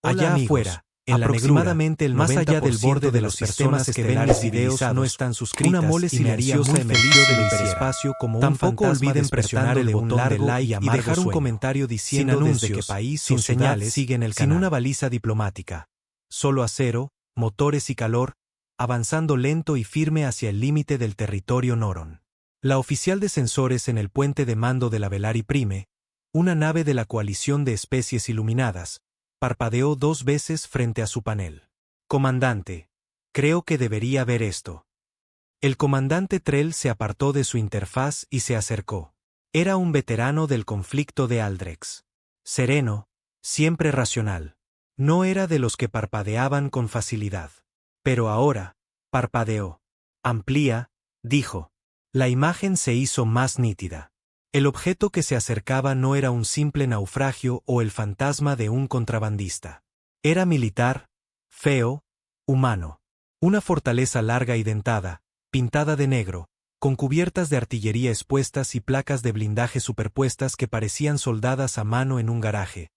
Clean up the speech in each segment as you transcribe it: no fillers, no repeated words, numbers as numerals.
Allá afuera, en la aproximadamente el 90% más allá del borde de los sistemas que ven mis videos no están suscritas, una mole silenciosa emergió del hiperespacio como un fantasma. Tampoco olviden presionar el botón de like y dejar un comentario diciendo desde qué país sin señales siguen el canal. Sin una baliza diplomática. Solo acero, motores y calor, avanzando lento y firme hacia el límite del territorio Noron. La oficial de sensores en el puente de mando de la Velari Prime, una nave de la coalición de especies iluminadas, parpadeó 2 veces frente a su panel. Comandante, creo que debería ver esto. El comandante Trell se apartó de su interfaz y se acercó. Era un veterano del conflicto de Aldrex. Sereno, siempre racional. No era de los que parpadeaban con facilidad. Pero ahora, parpadeó. Amplía, dijo. La imagen se hizo más nítida. El objeto que se acercaba no era un simple naufragio o el fantasma de un contrabandista. Era militar, feo, humano. Una fortaleza larga y dentada, pintada de negro, con cubiertas de artillería expuestas y placas de blindaje superpuestas que parecían soldadas a mano en un garaje,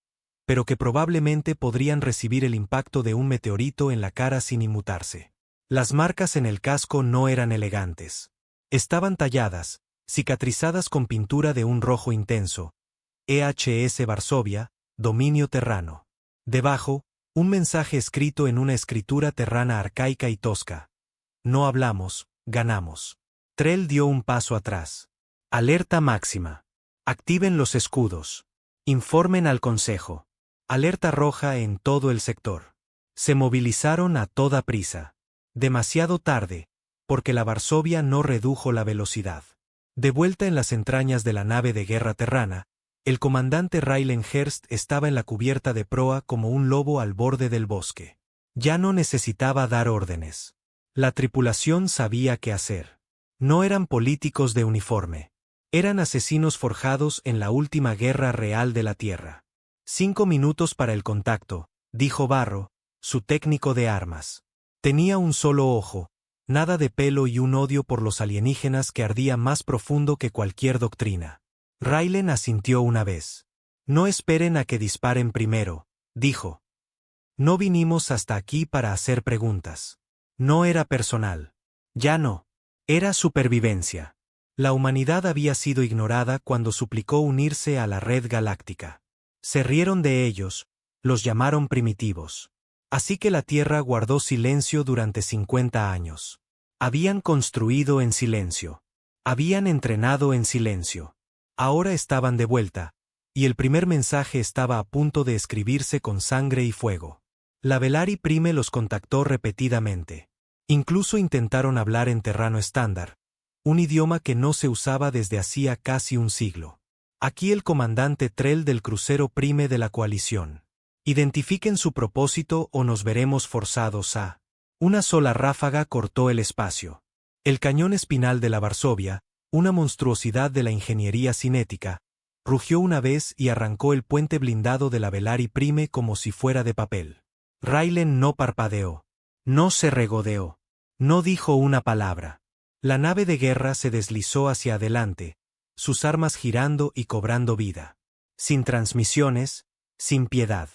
pero que probablemente podrían recibir el impacto de un meteorito en la cara sin inmutarse. Las marcas en el casco no eran elegantes. Estaban talladas, cicatrizadas con pintura de un rojo intenso. EHS Varsovia, dominio terrano. Debajo, un mensaje escrito en una escritura terrana arcaica y tosca. No hablamos, ganamos. Trell dio un paso atrás. Alerta máxima. Activen los escudos. Informen al Consejo. Alerta roja en todo el sector. Se movilizaron a toda prisa. Demasiado tarde, porque la Varsovia no redujo la velocidad. De vuelta en las entrañas de la nave de guerra terrana, el comandante Rylenhurst estaba en la cubierta de proa como un lobo al borde del bosque. Ya no necesitaba dar órdenes. La tripulación sabía qué hacer. No eran políticos de uniforme. Eran asesinos forjados en la última guerra real de la Tierra. 5 minutos para el contacto, dijo Barro, su técnico de armas. Tenía un solo ojo, nada de pelo y un odio por los alienígenas que ardía más profundo que cualquier doctrina. Raylen asintió una vez. No esperen a que disparen primero, dijo. No vinimos hasta aquí para hacer preguntas. No era personal. Ya no. Era supervivencia. La humanidad había sido ignorada cuando suplicó unirse a la red galáctica. Se rieron de ellos, los llamaron primitivos. Así que la Tierra guardó silencio durante 50 años. Habían construido en silencio. Habían entrenado en silencio. Ahora estaban de vuelta, y el primer mensaje estaba a punto de escribirse con sangre y fuego. La Velari Prime los contactó repetidamente. Incluso intentaron hablar en terrano estándar, un idioma que no se usaba desde hacía casi un siglo. Aquí el comandante Trell del crucero Prime de la coalición. Identifiquen su propósito o nos veremos forzados a... Una sola ráfaga cortó el espacio. El cañón espinal de la Varsovia, una monstruosidad de la ingeniería cinética, rugió una vez y arrancó el puente blindado de la Velari Prime como si fuera de papel. Raylen no parpadeó. No se regodeó. No dijo una palabra. La nave de guerra se deslizó hacia adelante, sus armas girando y cobrando vida. Sin transmisiones, sin piedad.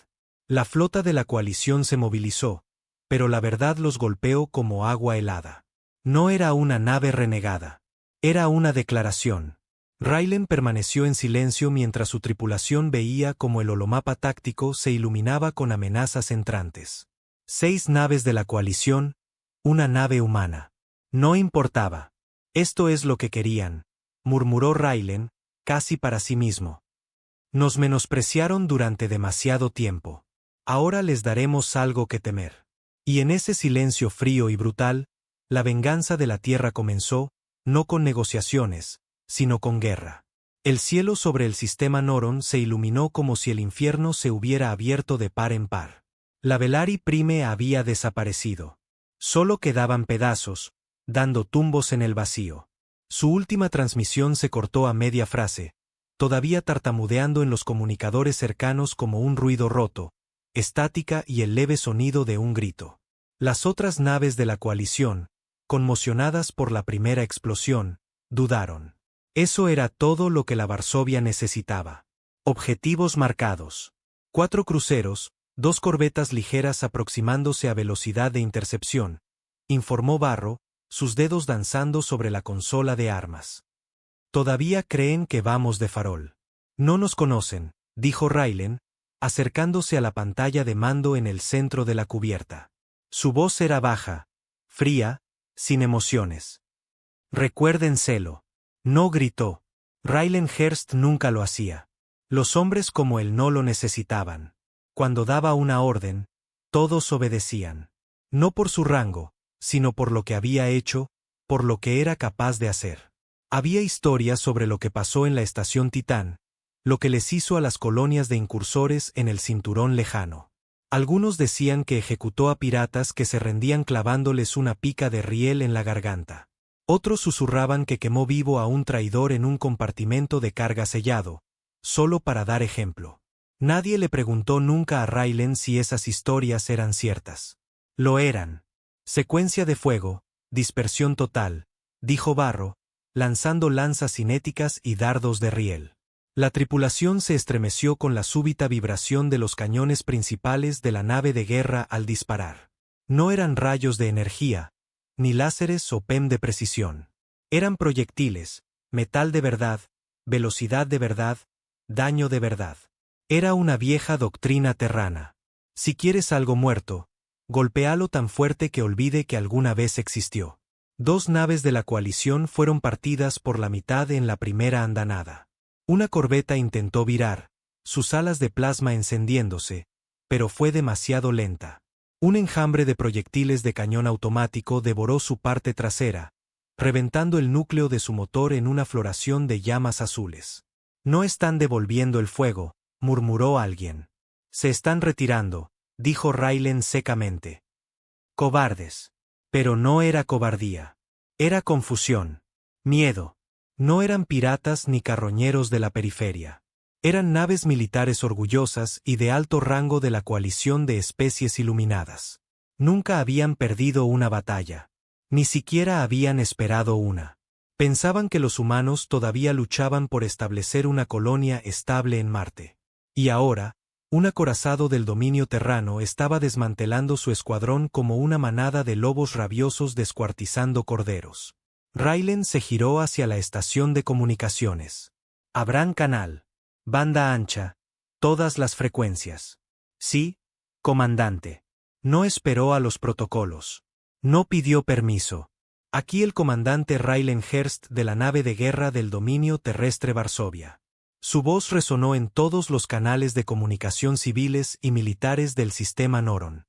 La flota de la coalición se movilizó, pero la verdad los golpeó como agua helada. No era una nave renegada. Era una declaración. Raylen permaneció en silencio mientras su tripulación veía como el holomapa táctico se iluminaba con amenazas entrantes. 6 naves de la coalición, una nave humana. No importaba. Esto es lo que querían, murmuró Raylen, casi para sí mismo. Nos menospreciaron durante demasiado tiempo. Ahora les daremos algo que temer. Y en ese silencio frío y brutal, la venganza de la Tierra comenzó, no con negociaciones, sino con guerra. El cielo sobre el sistema Noron se iluminó como si el infierno se hubiera abierto de par en par. La Velari Prime había desaparecido. Solo quedaban pedazos, dando tumbos en el vacío. Su última transmisión se cortó a media frase, todavía tartamudeando en los comunicadores cercanos como un ruido roto, estática y el leve sonido de un grito. Las otras naves de la coalición, conmocionadas por la primera explosión, dudaron. Eso era todo lo que la Varsovia necesitaba. Objetivos marcados. 4 cruceros, 2 corbetas ligeras aproximándose a velocidad de intercepción, informó Barro, sus dedos danzando sobre la consola de armas. Todavía creen que vamos de farol. No nos conocen, dijo Raylen, acercándose a la pantalla de mando en el centro de la cubierta. Su voz era baja, fría, sin emociones. Recuérdenselo. No gritó. Raylen Hurst nunca lo hacía. Los hombres como él no lo necesitaban. Cuando daba una orden, todos obedecían. No por su rango, sino por lo que había hecho, por lo que era capaz de hacer. Había historias sobre lo que pasó en la estación Titán, lo que les hizo a las colonias de incursores en el cinturón lejano. Algunos decían que ejecutó a piratas que se rendían clavándoles una pica de riel en la garganta. Otros susurraban que quemó vivo a un traidor en un compartimento de carga sellado, solo para dar ejemplo. Nadie le preguntó nunca a Raylen si esas historias eran ciertas. Lo eran. Secuencia de fuego, dispersión total, dijo Barro, lanzando lanzas cinéticas y dardos de riel. La tripulación se estremeció con la súbita vibración de los cañones principales de la nave de guerra al disparar. No eran rayos de energía, ni láseres o PEM de precisión. Eran proyectiles, metal de verdad, velocidad de verdad, daño de verdad. Era una vieja doctrina terrana. Si quieres algo muerto, golpéalo tan fuerte que olvide que alguna vez existió. 2 naves de la coalición fueron partidas por la mitad en la primera andanada. Una corbeta intentó virar, sus alas de plasma encendiéndose, pero fue demasiado lenta. Un enjambre de proyectiles de cañón automático devoró su parte trasera, reventando el núcleo de su motor en una floración de llamas azules. No están devolviendo el fuego, murmuró alguien. Se están retirando, dijo Raylen secamente. Cobardes. Pero no era cobardía. Era confusión. Miedo. No eran piratas ni carroñeros de la periferia. Eran naves militares orgullosas y de alto rango de la coalición de especies iluminadas. Nunca habían perdido una batalla. Ni siquiera habían esperado una. Pensaban que los humanos todavía luchaban por establecer una colonia estable en Marte. Y ahora, un acorazado del dominio terrano estaba desmantelando su escuadrón como una manada de lobos rabiosos descuartizando corderos. Raylen se giró hacia la estación de comunicaciones. Habrán canal. Banda ancha. Todas las frecuencias. Sí, comandante. No esperó a los protocolos. No pidió permiso. Aquí el comandante Raylen Hurst de la nave de guerra del dominio terrestre Varsovia. Su voz resonó en todos los canales de comunicación civiles y militares del sistema Noron.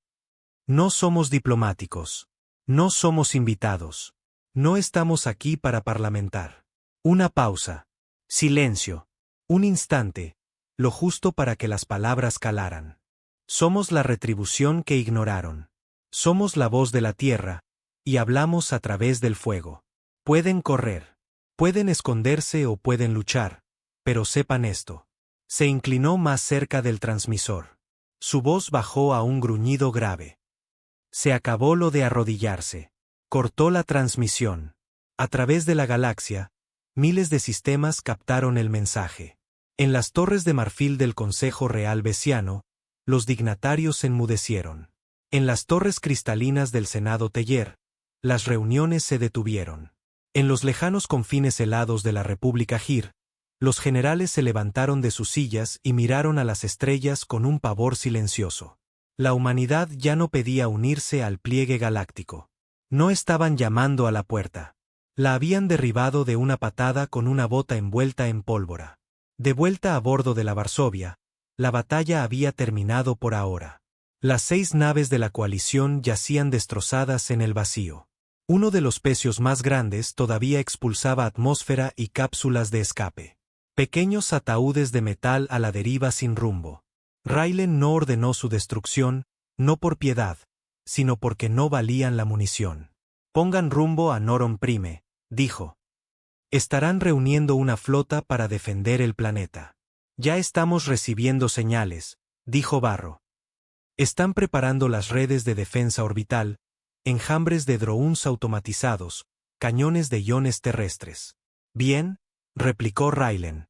No somos diplomáticos. No somos invitados. No estamos aquí para parlamentar. Una pausa. Silencio. Un instante. Lo justo para que las palabras calaran. Somos la retribución que ignoraron. Somos la voz de la tierra, y hablamos a través del fuego. Pueden correr. Pueden esconderse o pueden luchar. Pero sepan esto. Se inclinó más cerca del transmisor. Su voz bajó a un gruñido grave. Se acabó lo de arrodillarse. Cortó la transmisión. A través de la galaxia, miles de sistemas captaron el mensaje. En las torres de marfil del Consejo Real Besiano, los dignatarios enmudecieron. En las torres cristalinas del Senado Teller, las reuniones se detuvieron. En los lejanos confines helados de la República Gir, los generales se levantaron de sus sillas y miraron a las estrellas con un pavor silencioso. La humanidad ya no pedía unirse al pliegue galáctico. No estaban llamando a la puerta. La habían derribado de una patada con una bota envuelta en pólvora. De vuelta a bordo de la Varsovia, la batalla había terminado por ahora. Las 6 naves de la coalición yacían destrozadas en el vacío. Uno de los pecios más grandes todavía expulsaba atmósfera y cápsulas de escape. Pequeños ataúdes de metal a la deriva sin rumbo. Raylen no ordenó su destrucción, no por piedad, sino porque no valían la munición. Pongan rumbo a Noron Prime, dijo. Estarán reuniendo una flota para defender el planeta. Ya estamos recibiendo señales, dijo Barro. Están preparando las redes de defensa orbital, enjambres de drones automatizados, cañones de iones terrestres. Bien, replicó Raylen.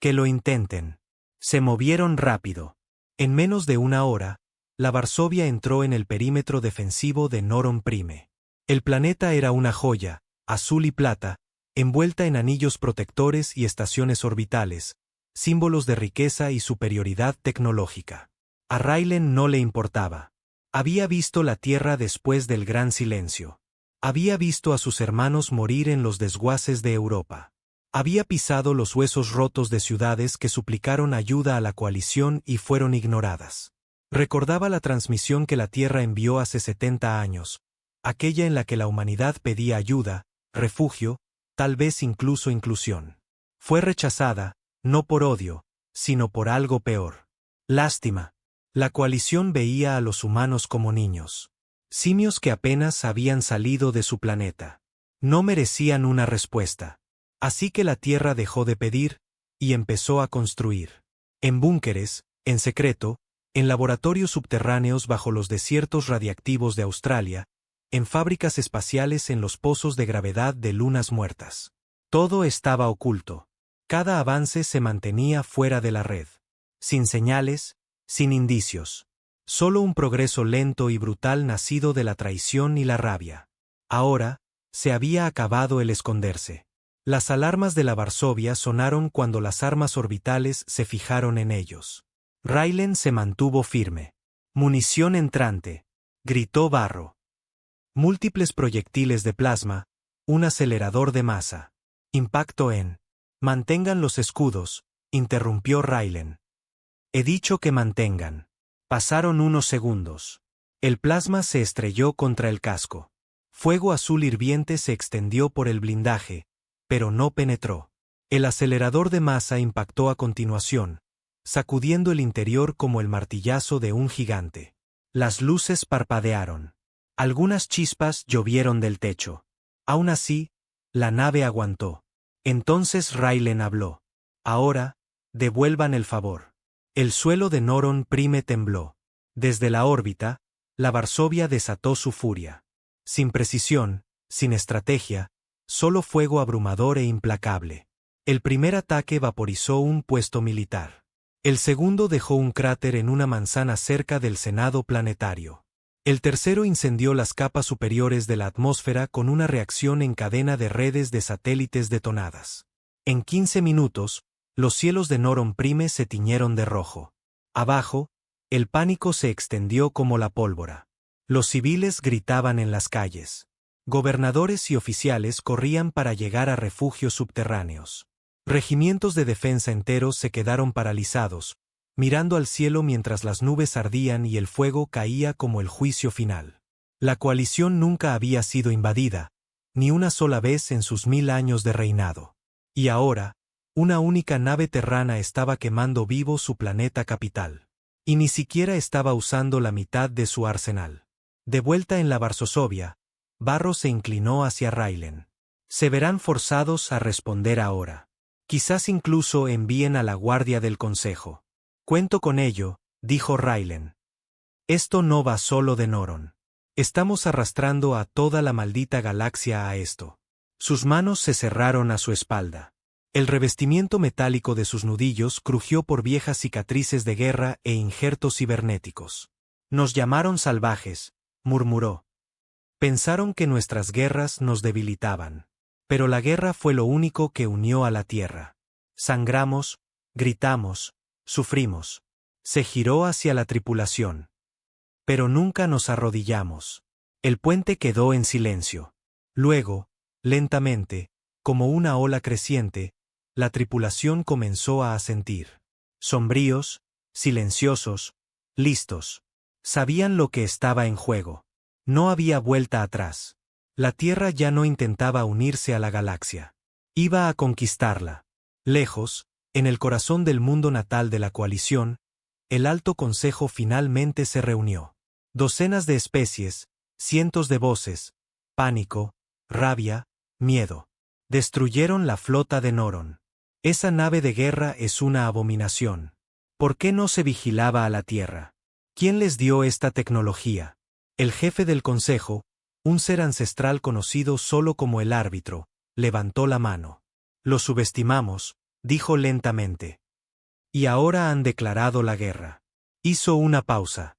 Que lo intenten. Se movieron rápido. En menos de una hora, la Varsovia entró en el perímetro defensivo de Noron Prime. El planeta era una joya, azul y plata, envuelta en anillos protectores y estaciones orbitales, símbolos de riqueza y superioridad tecnológica. A Raylen no le importaba. Había visto la Tierra después del Gran Silencio. Había visto a sus hermanos morir en los desguaces de Europa. Había pisado los huesos rotos de ciudades que suplicaron ayuda a la coalición y fueron ignoradas. Recordaba la transmisión que la Tierra envió hace 70 años, aquella en la que la humanidad pedía ayuda, refugio, tal vez incluso inclusión. Fue rechazada, no por odio, sino por algo peor. Lástima. La coalición veía a los humanos como niños. Simios que apenas habían salido de su planeta. No merecían una respuesta. Así que la Tierra dejó de pedir, y empezó a construir. En búnkeres, en secreto, en laboratorios subterráneos bajo los desiertos radiactivos de Australia, en fábricas espaciales en los pozos de gravedad de lunas muertas. Todo estaba oculto. Cada avance se mantenía fuera de la red. Sin señales, sin indicios. Solo un progreso lento y brutal nacido de la traición y la rabia. Ahora, se había acabado el esconderse. Las alarmas de la Varsovia sonaron cuando las armas orbitales se fijaron en ellos. Raylen se mantuvo firme. «Munición entrante», gritó Barro. Múltiples proyectiles de plasma, un acelerador de masa. Impacto en. «Mantengan los escudos», interrumpió Raylen. «He dicho que mantengan». Pasaron unos segundos. El plasma se estrelló contra el casco. Fuego azul hirviente se extendió por el blindaje, pero no penetró. El acelerador de masa impactó a continuación, sacudiendo el interior como el martillazo de un gigante. Las luces parpadearon. Algunas chispas llovieron del techo. Aún así, la nave aguantó. Entonces Raylen habló. «Ahora, devuelvan el favor». El suelo de Noron Prime tembló. Desde la órbita, la Varsovia desató su furia. Sin precisión, sin estrategia, solo fuego abrumador e implacable. El primer ataque vaporizó un puesto militar. El segundo dejó un cráter en una manzana cerca del Senado planetario. El tercero incendió las capas superiores de la atmósfera con una reacción en cadena de redes de satélites detonadas. En 15 minutos, los cielos de Noron Prime se tiñeron de rojo. Abajo, el pánico se extendió como la pólvora. Los civiles gritaban en las calles. Gobernadores y oficiales corrían para llegar a refugios subterráneos. Regimientos de defensa enteros se quedaron paralizados, mirando al cielo mientras las nubes ardían y el fuego caía como el juicio final. La coalición nunca había sido invadida, ni una sola vez en sus 1000 años de reinado. Y ahora, una única nave terrana estaba quemando vivo su planeta capital. Y ni siquiera estaba usando la mitad de su arsenal. De vuelta en la Varsovia, Barro se inclinó hacia Raylen. Se verán forzados a responder ahora. Quizás incluso envíen a la guardia del Consejo. Cuento con ello, dijo Raylen. Esto no va solo de Noron. Estamos arrastrando a toda la maldita galaxia a esto. Sus manos se cerraron a su espalda. El revestimiento metálico de sus nudillos crujió por viejas cicatrices de guerra e injertos cibernéticos. Nos llamaron salvajes, murmuró. Pensaron que nuestras guerras nos debilitaban. Pero la guerra fue lo único que unió a la Tierra. Sangramos, gritamos, sufrimos. Se giró hacia la tripulación. Pero nunca nos arrodillamos. El puente quedó en silencio. Luego, lentamente, como una ola creciente, la tripulación comenzó a asentir. Sombríos, silenciosos, listos. Sabían lo que estaba en juego. No había vuelta atrás. La Tierra ya no intentaba unirse a la galaxia. Iba a conquistarla. Lejos, en el corazón del mundo natal de la coalición, el Alto Consejo finalmente se reunió. Docenas de especies, cientos de voces, pánico, rabia, miedo. Destruyeron la flota de Noron. Esa nave de guerra es una abominación. ¿Por qué no se vigilaba a la Tierra? ¿Quién les dio esta tecnología? El jefe del Consejo, un ser ancestral conocido solo como el árbitro, levantó la mano. Lo subestimamos, dijo lentamente. Y ahora han declarado la guerra. Hizo una pausa.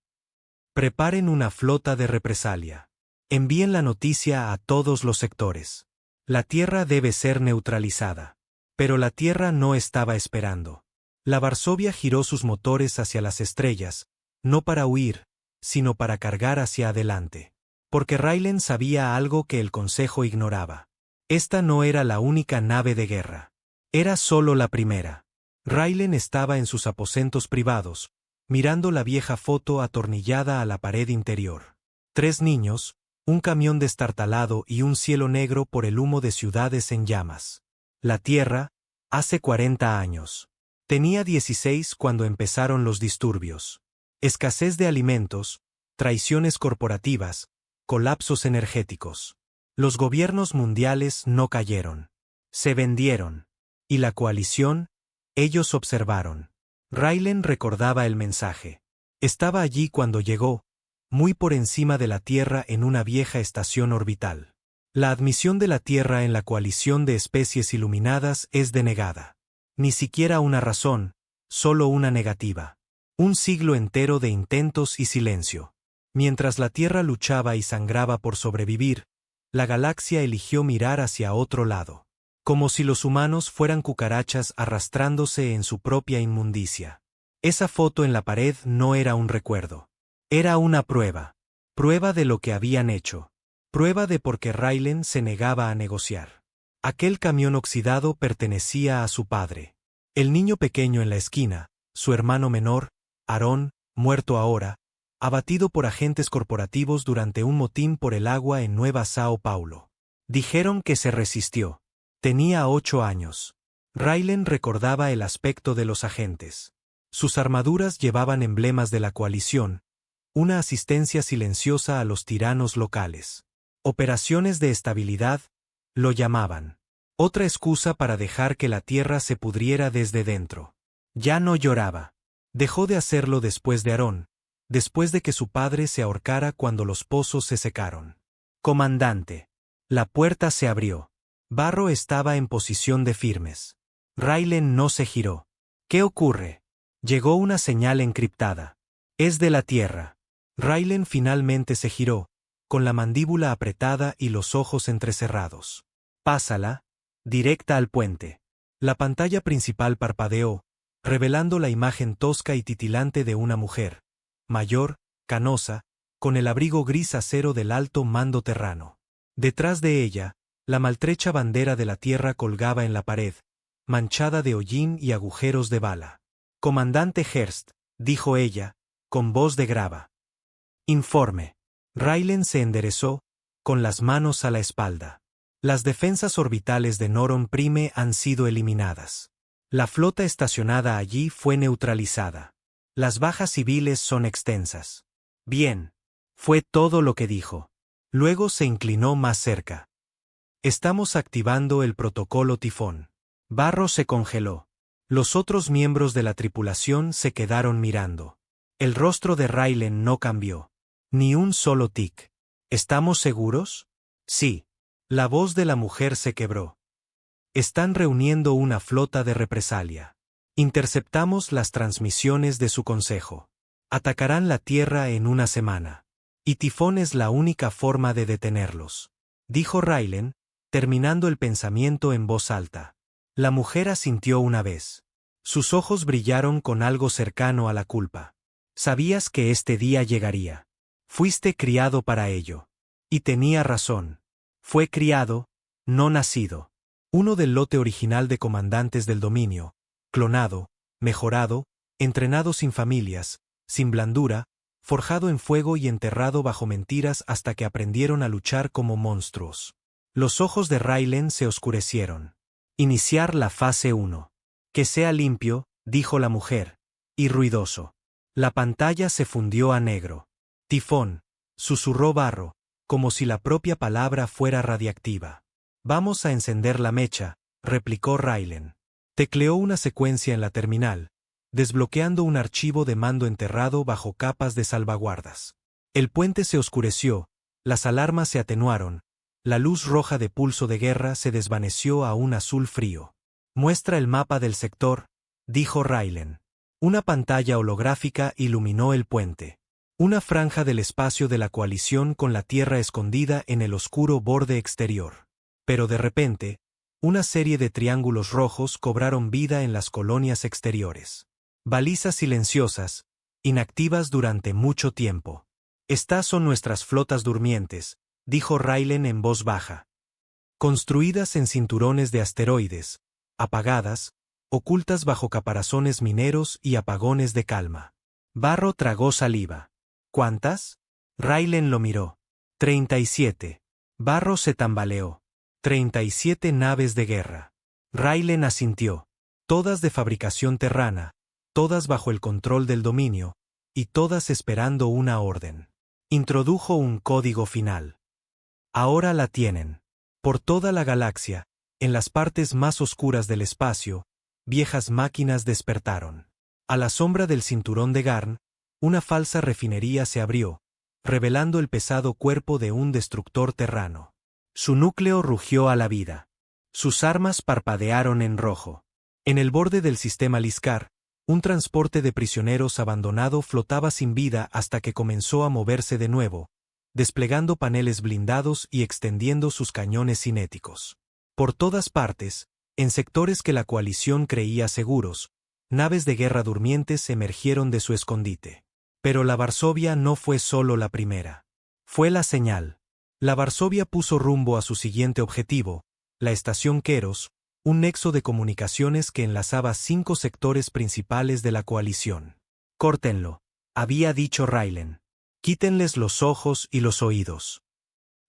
Preparen una flota de represalia. Envíen la noticia a todos los sectores. La Tierra debe ser neutralizada. Pero la Tierra no estaba esperando. La Varsovia giró sus motores hacia las estrellas, no para huir, sino para cargar hacia adelante. Porque Raylan sabía algo que el Consejo ignoraba. Esta no era la única nave de guerra. Era solo la primera. Raylan estaba en sus aposentos privados, mirando la vieja foto atornillada a la pared interior. 3 niños, un camión destartalado y un cielo negro por el humo de ciudades en llamas. La Tierra, hace 40 años. Tenía 16 cuando empezaron los disturbios. Escasez de alimentos, traiciones corporativas, colapsos energéticos. Los gobiernos mundiales no cayeron. Se vendieron. Y la coalición, ellos observaron. Raylan recordaba el mensaje. Estaba allí cuando llegó, muy por encima de la Tierra en una vieja estación orbital. La admisión de la Tierra en la coalición de especies iluminadas es denegada. Ni siquiera una razón, solo una negativa. Un siglo entero de intentos y silencio. Mientras la Tierra luchaba y sangraba por sobrevivir, la galaxia eligió mirar hacia otro lado. Como si los humanos fueran cucarachas arrastrándose en su propia inmundicia. Esa foto en la pared no era un recuerdo. Era una prueba. Prueba de lo que habían hecho. Prueba de por qué Raylan se negaba a negociar. Aquel camión oxidado pertenecía a su padre. El niño pequeño en la esquina, su hermano menor, Aarón, muerto ahora, abatido por agentes corporativos durante un motín por el agua en Nueva Sao Paulo. Dijeron que se resistió. Tenía 8 años. Raylan recordaba el aspecto de los agentes. Sus armaduras llevaban emblemas de la coalición, una asistencia silenciosa a los tiranos locales. Operaciones de estabilidad, lo llamaban. Otra excusa para dejar que la Tierra se pudriera desde dentro. Ya no lloraba. Dejó de hacerlo después de Aarón, después de que su padre se ahorcara cuando los pozos se secaron. Comandante. La puerta se abrió. Barro estaba en posición de firmes. Raylan no se giró. ¿Qué ocurre? Llegó una señal encriptada. Es de la Tierra. Raylan finalmente se giró, con la mandíbula apretada y los ojos entrecerrados. Pásala, directa al puente. La pantalla principal parpadeó, revelando la imagen tosca y titilante de una mujer, mayor, canosa, con el abrigo gris acero del alto mando terrano. Detrás de ella, la maltrecha bandera de la Tierra colgaba en la pared, manchada de hollín y agujeros de bala. Comandante Hearst, dijo ella, con voz de grava. Informe. Raylan se enderezó, con las manos a la espalda. Las defensas orbitales de Noron Prime han sido eliminadas. La flota estacionada allí fue neutralizada. Las bajas civiles son extensas. Bien. Fue todo lo que dijo. Luego se inclinó más cerca. Estamos activando el protocolo Tifón. Barro se congeló. Los otros miembros de la tripulación se quedaron mirando. El rostro de Raylan no cambió. Ni un solo tic. ¿Estamos seguros? Sí. La voz de la mujer se quebró. Están reuniendo una flota de represalia. Interceptamos las transmisiones de su consejo. Atacarán la Tierra en una semana. Y Tifón es la única forma de detenerlos. Dijo Raylan, terminando el pensamiento en voz alta. La mujer asintió una vez. Sus ojos brillaron con algo cercano a la culpa. Sabías que este día llegaría. Fuiste criado para ello. Y tenía razón. Fue criado, no nacido. Uno del lote original de comandantes del dominio, clonado, mejorado, entrenado sin familias, sin blandura, forjado en fuego y enterrado bajo mentiras hasta que aprendieron a luchar como monstruos. Los ojos de Raylan se oscurecieron. Iniciar la fase 1. Que sea limpio, dijo la mujer, y ruidoso. La pantalla se fundió a negro. Tifón, susurró Barro, como si la propia palabra fuera radiactiva. Vamos a encender la mecha, replicó Raylan. Tecleó una secuencia en la terminal, desbloqueando un archivo de mando enterrado bajo capas de salvaguardas. El puente se oscureció, las alarmas se atenuaron, la luz roja de pulso de guerra se desvaneció a un azul frío. Muestra el mapa del sector, dijo Raylan. Una pantalla holográfica iluminó el puente. Una franja del espacio de la coalición con la Tierra escondida en el oscuro borde exterior. Pero de repente, una serie de triángulos rojos cobraron vida en las colonias exteriores. Balizas silenciosas, inactivas durante mucho tiempo. Estas son nuestras flotas durmientes, dijo Raylan en voz baja. Construidas en cinturones de asteroides, apagadas, ocultas bajo caparazones mineros y apagones de calma. Barro tragó saliva. ¿Cuántas? Raylan lo miró. 37. Barro se tambaleó. 37 naves de guerra. Raylan asintió. Todas de fabricación terrana, todas bajo el control del dominio, y todas esperando una orden. Introdujo un código final. Ahora la tienen. Por toda la galaxia, en las partes más oscuras del espacio, viejas máquinas despertaron. A la sombra del cinturón de Garn, una falsa refinería se abrió, revelando el pesado cuerpo de un destructor terrano. Su núcleo rugió a la vida. Sus armas parpadearon en rojo. En el borde del sistema Liscar, un transporte de prisioneros abandonado flotaba sin vida hasta que comenzó a moverse de nuevo, desplegando paneles blindados y extendiendo sus cañones cinéticos. Por todas partes, en sectores que la coalición creía seguros, naves de guerra durmientes emergieron de su escondite. Pero la Varsovia no fue solo la primera. Fue la señal. La Varsovia puso rumbo a su siguiente objetivo, la estación Keros, un nexo de comunicaciones que enlazaba 5 sectores principales de la coalición. Córtenlo, había dicho Raylan. Quítenles los ojos y los oídos.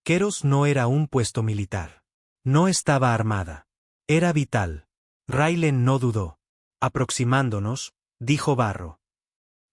Keros no era un puesto militar. No estaba armada. Era vital. Raylan no dudó. Aproximándonos, dijo Barro.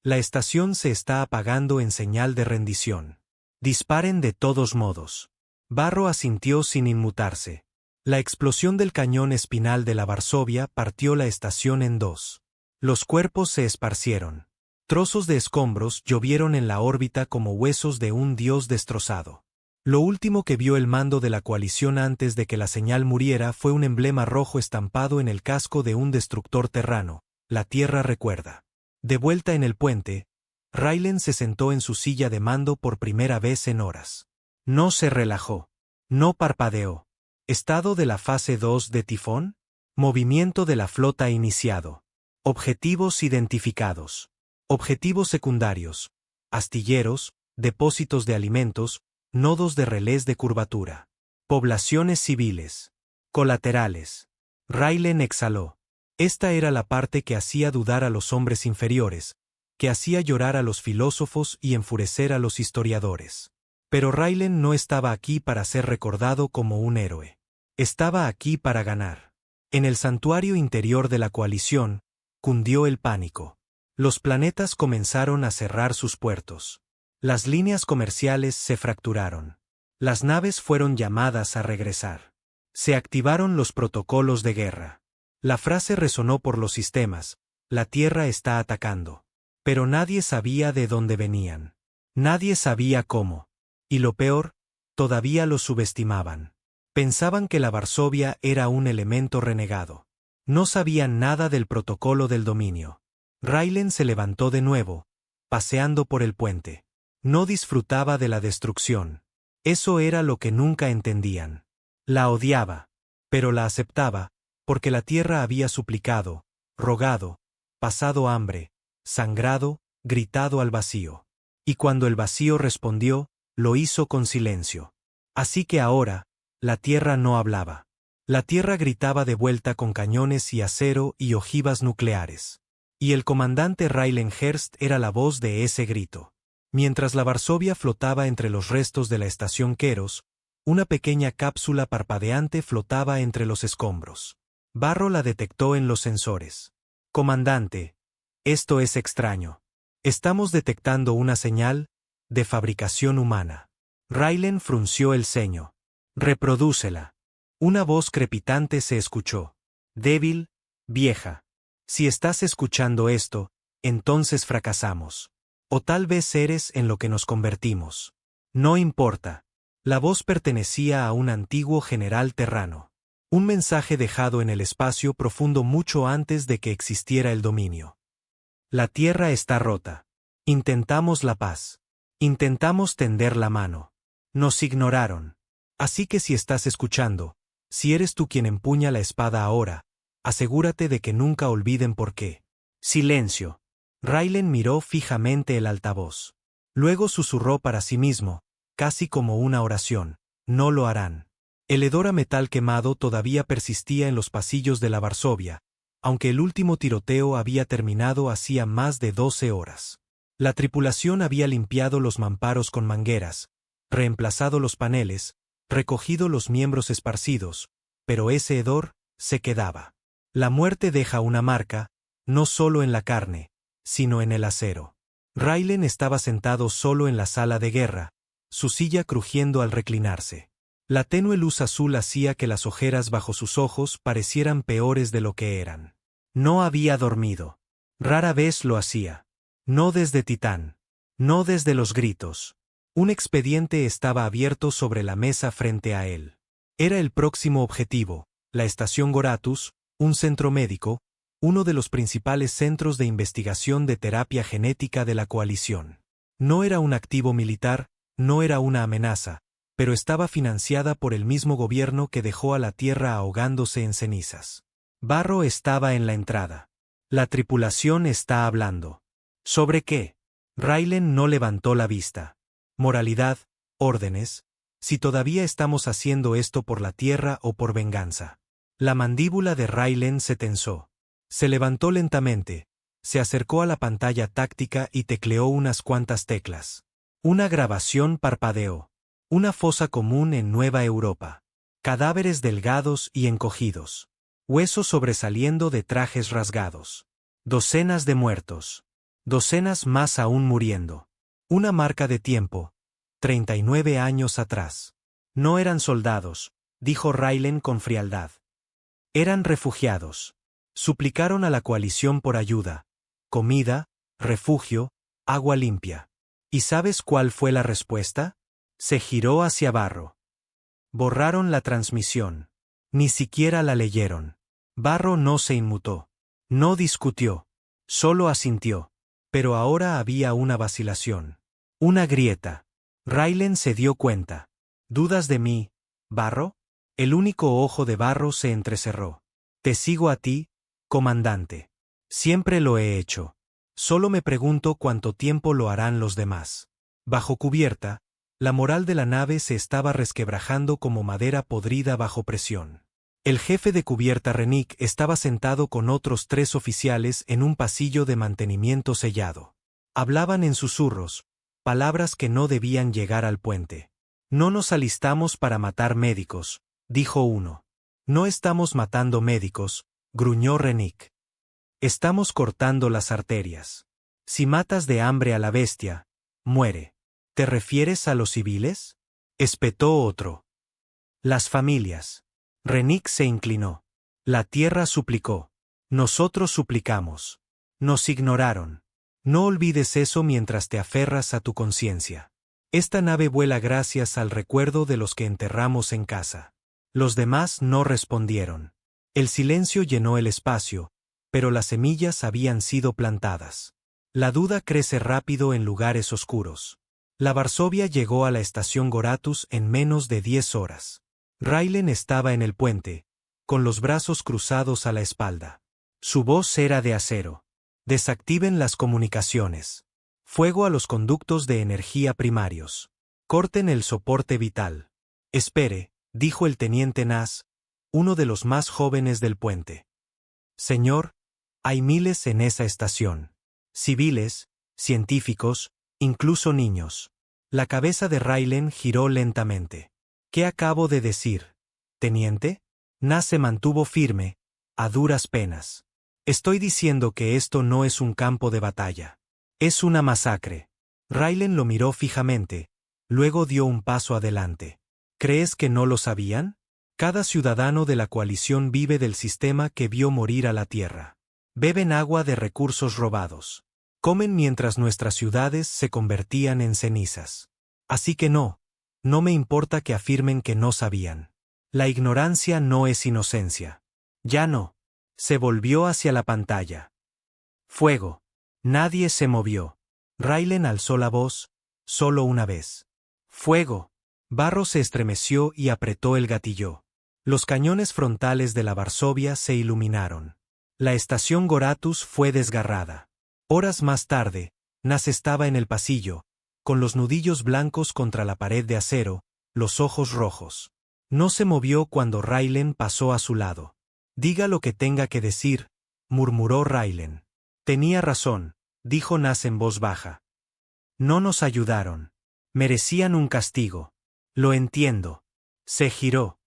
La estación se está apagando en señal de rendición. Disparen de todos modos. Barro asintió sin inmutarse. La explosión del cañón espinal de la Varsovia partió la estación en 2. Los cuerpos se esparcieron. Trozos de escombros llovieron en la órbita como huesos de un dios destrozado. Lo último que vio el mando de la coalición antes de que la señal muriera fue un emblema rojo estampado en el casco de un destructor terrano. La Tierra recuerda. De vuelta en el puente, Raylan se sentó en su silla de mando por primera vez en horas. No se relajó. No parpadeó. Estado de la fase 2 de tifón. Movimiento de la flota iniciado. Objetivos identificados. Objetivos secundarios. Astilleros, depósitos de alimentos, nodos de relés de curvatura. Poblaciones civiles. Colaterales. Raylan exhaló. Esta era la parte que hacía dudar a los hombres inferiores, que hacía llorar a los filósofos y enfurecer a los historiadores. Pero Raylan no estaba aquí para ser recordado como un héroe. Estaba aquí para ganar. En el santuario interior de la coalición, cundió el pánico. Los planetas comenzaron a cerrar sus puertos. Las líneas comerciales se fracturaron. Las naves fueron llamadas a regresar. Se activaron los protocolos de guerra. La frase resonó por los sistemas: la Tierra está atacando. Pero nadie sabía de dónde venían. Nadie sabía cómo. Y lo peor, todavía los subestimaban. Pensaban que la Varsovia era un elemento renegado. No sabían nada del protocolo del dominio. Raylan se levantó de nuevo, paseando por el puente. No disfrutaba de la destrucción. Eso era lo que nunca entendían. La odiaba, pero la aceptaba, porque la Tierra había suplicado, rogado, pasado hambre, sangrado, gritado al vacío. Y cuando el vacío respondió, lo hizo con silencio. Así que ahora, la Tierra no hablaba. La Tierra gritaba de vuelta con cañones y acero y ojivas nucleares. Y el comandante Raylan Hearst era la voz de ese grito. Mientras la Varsovia flotaba entre los restos de la estación Keros, una pequeña cápsula parpadeante flotaba entre los escombros. Barro la detectó en los sensores. Comandante, esto es extraño. Estamos detectando una señal de fabricación humana. Raylan frunció el ceño. Reprodúcela. Una voz crepitante se escuchó. Débil, vieja. Si estás escuchando esto, entonces fracasamos. O tal vez eres en lo que nos convertimos. No importa. La voz pertenecía a un antiguo general terrano. Un mensaje dejado en el espacio profundo mucho antes de que existiera el dominio. La tierra está rota. Intentamos la paz. Intentamos tender la mano. Nos ignoraron. Así que si estás escuchando, si eres tú quien empuña la espada ahora, asegúrate de que nunca olviden por qué. Silencio. Raylan miró fijamente el altavoz. Luego susurró para sí mismo, casi como una oración: no lo harán. El hedor a metal quemado todavía persistía en los pasillos de la Varsovia, aunque el último tiroteo había terminado hacía más de 12 horas. La tripulación había limpiado los mamparos con mangueras, reemplazado los paneles, recogido los miembros esparcidos, pero ese hedor se quedaba. La muerte deja una marca, no solo en la carne, sino en el acero. Raylan estaba sentado solo en la sala de guerra, su silla crujiendo al reclinarse. La tenue luz azul hacía que las ojeras bajo sus ojos parecieran peores de lo que eran. No había dormido. Rara vez lo hacía. No desde Titán. No desde los gritos. Un expediente estaba abierto sobre la mesa frente a él. Era el próximo objetivo, la estación Goratus, un centro médico, uno de los principales centros de investigación de terapia genética de la coalición. No era un activo militar, no era una amenaza, pero estaba financiada por el mismo gobierno que dejó a la Tierra ahogándose en cenizas. Barro estaba en la entrada. La tripulación está hablando. ¿Sobre qué? Raylan no levantó la vista. Moralidad, órdenes. Si todavía estamos haciendo esto por la Tierra o por venganza. La mandíbula de Raylan se tensó. Se levantó lentamente, se acercó a la pantalla táctica y tecleó unas cuantas teclas. Una grabación parpadeó. Una fosa común en Nueva Europa. Cadáveres delgados y encogidos. Huesos sobresaliendo de trajes rasgados. Docenas de muertos. Docenas más aún muriendo. Una marca de tiempo. 39 años atrás. No eran soldados, dijo Raylan con frialdad. Eran refugiados. Suplicaron a la coalición por ayuda, comida, refugio, agua limpia. ¿Y sabes cuál fue la respuesta? Se giró hacia Barro. Borraron la transmisión. Ni siquiera la leyeron. Barro no se inmutó. No discutió. Solo asintió. Pero ahora había una vacilación. Una grieta. Raylan se dio cuenta. ¿Dudas de mí, Barro? El único ojo de Barro se entrecerró. Te sigo a ti, comandante. Siempre lo he hecho. Solo me pregunto cuánto tiempo lo harán los demás. Bajo cubierta, la moral de la nave se estaba resquebrajando como madera podrida bajo presión. El jefe de cubierta Renick estaba sentado con otros 3 oficiales en un pasillo de mantenimiento sellado. Hablaban en susurros, palabras que no debían llegar al puente. No nos alistamos para matar médicos, dijo uno. No estamos matando médicos, gruñó Renick. Estamos cortando las arterias. Si matas de hambre a la bestia, muere. ¿Te refieres a los civiles? Espetó otro. Las familias. Renick se inclinó. La tierra suplicó. Nosotros suplicamos. Nos ignoraron. No olvides eso mientras te aferras a tu conciencia. Esta nave vuela gracias al recuerdo de los que enterramos en casa. Los demás no respondieron. El silencio llenó el espacio, pero las semillas habían sido plantadas. La duda crece rápido en lugares oscuros. La Varsovia llegó a la estación Goratus en menos de 10 horas. Raylan estaba en el puente, con los brazos cruzados a la espalda. Su voz era de acero. Desactiven las comunicaciones. Fuego a los conductos de energía primarios. Corten el soporte vital. Espere, dijo el teniente Nas, uno de los más jóvenes del puente. Señor, hay miles en esa estación. Civiles, científicos, incluso niños. La cabeza de Raylan giró lentamente. ¿Qué acabo de decir, teniente? Nas se mantuvo firme, a duras penas. Estoy diciendo que esto no es un campo de batalla. Es una masacre. Raylan lo miró fijamente, luego dio un paso adelante. ¿Crees que no lo sabían? Cada ciudadano de la coalición vive del sistema que vio morir a la Tierra. Beben agua de recursos robados. Comen mientras nuestras ciudades se convertían en cenizas. Así que no me importa que afirmen que no sabían. La ignorancia no es inocencia. Ya no. Se volvió hacia la pantalla. Fuego. Nadie se movió. Raylen alzó la voz, solo una vez. ¡Fuego! Barro se estremeció y apretó el gatillo. Los cañones frontales de la Varsovia se iluminaron. La estación Goratus fue desgarrada. Horas más tarde, Nas estaba en el pasillo, con los nudillos blancos contra la pared de acero, los ojos rojos. No se movió cuando Raylen pasó a su lado. Diga lo que tenga que decir, murmuró Raylen. Tenía razón, dijo Nas en voz baja. No nos ayudaron. Merecían un castigo. Lo entiendo. Se giró.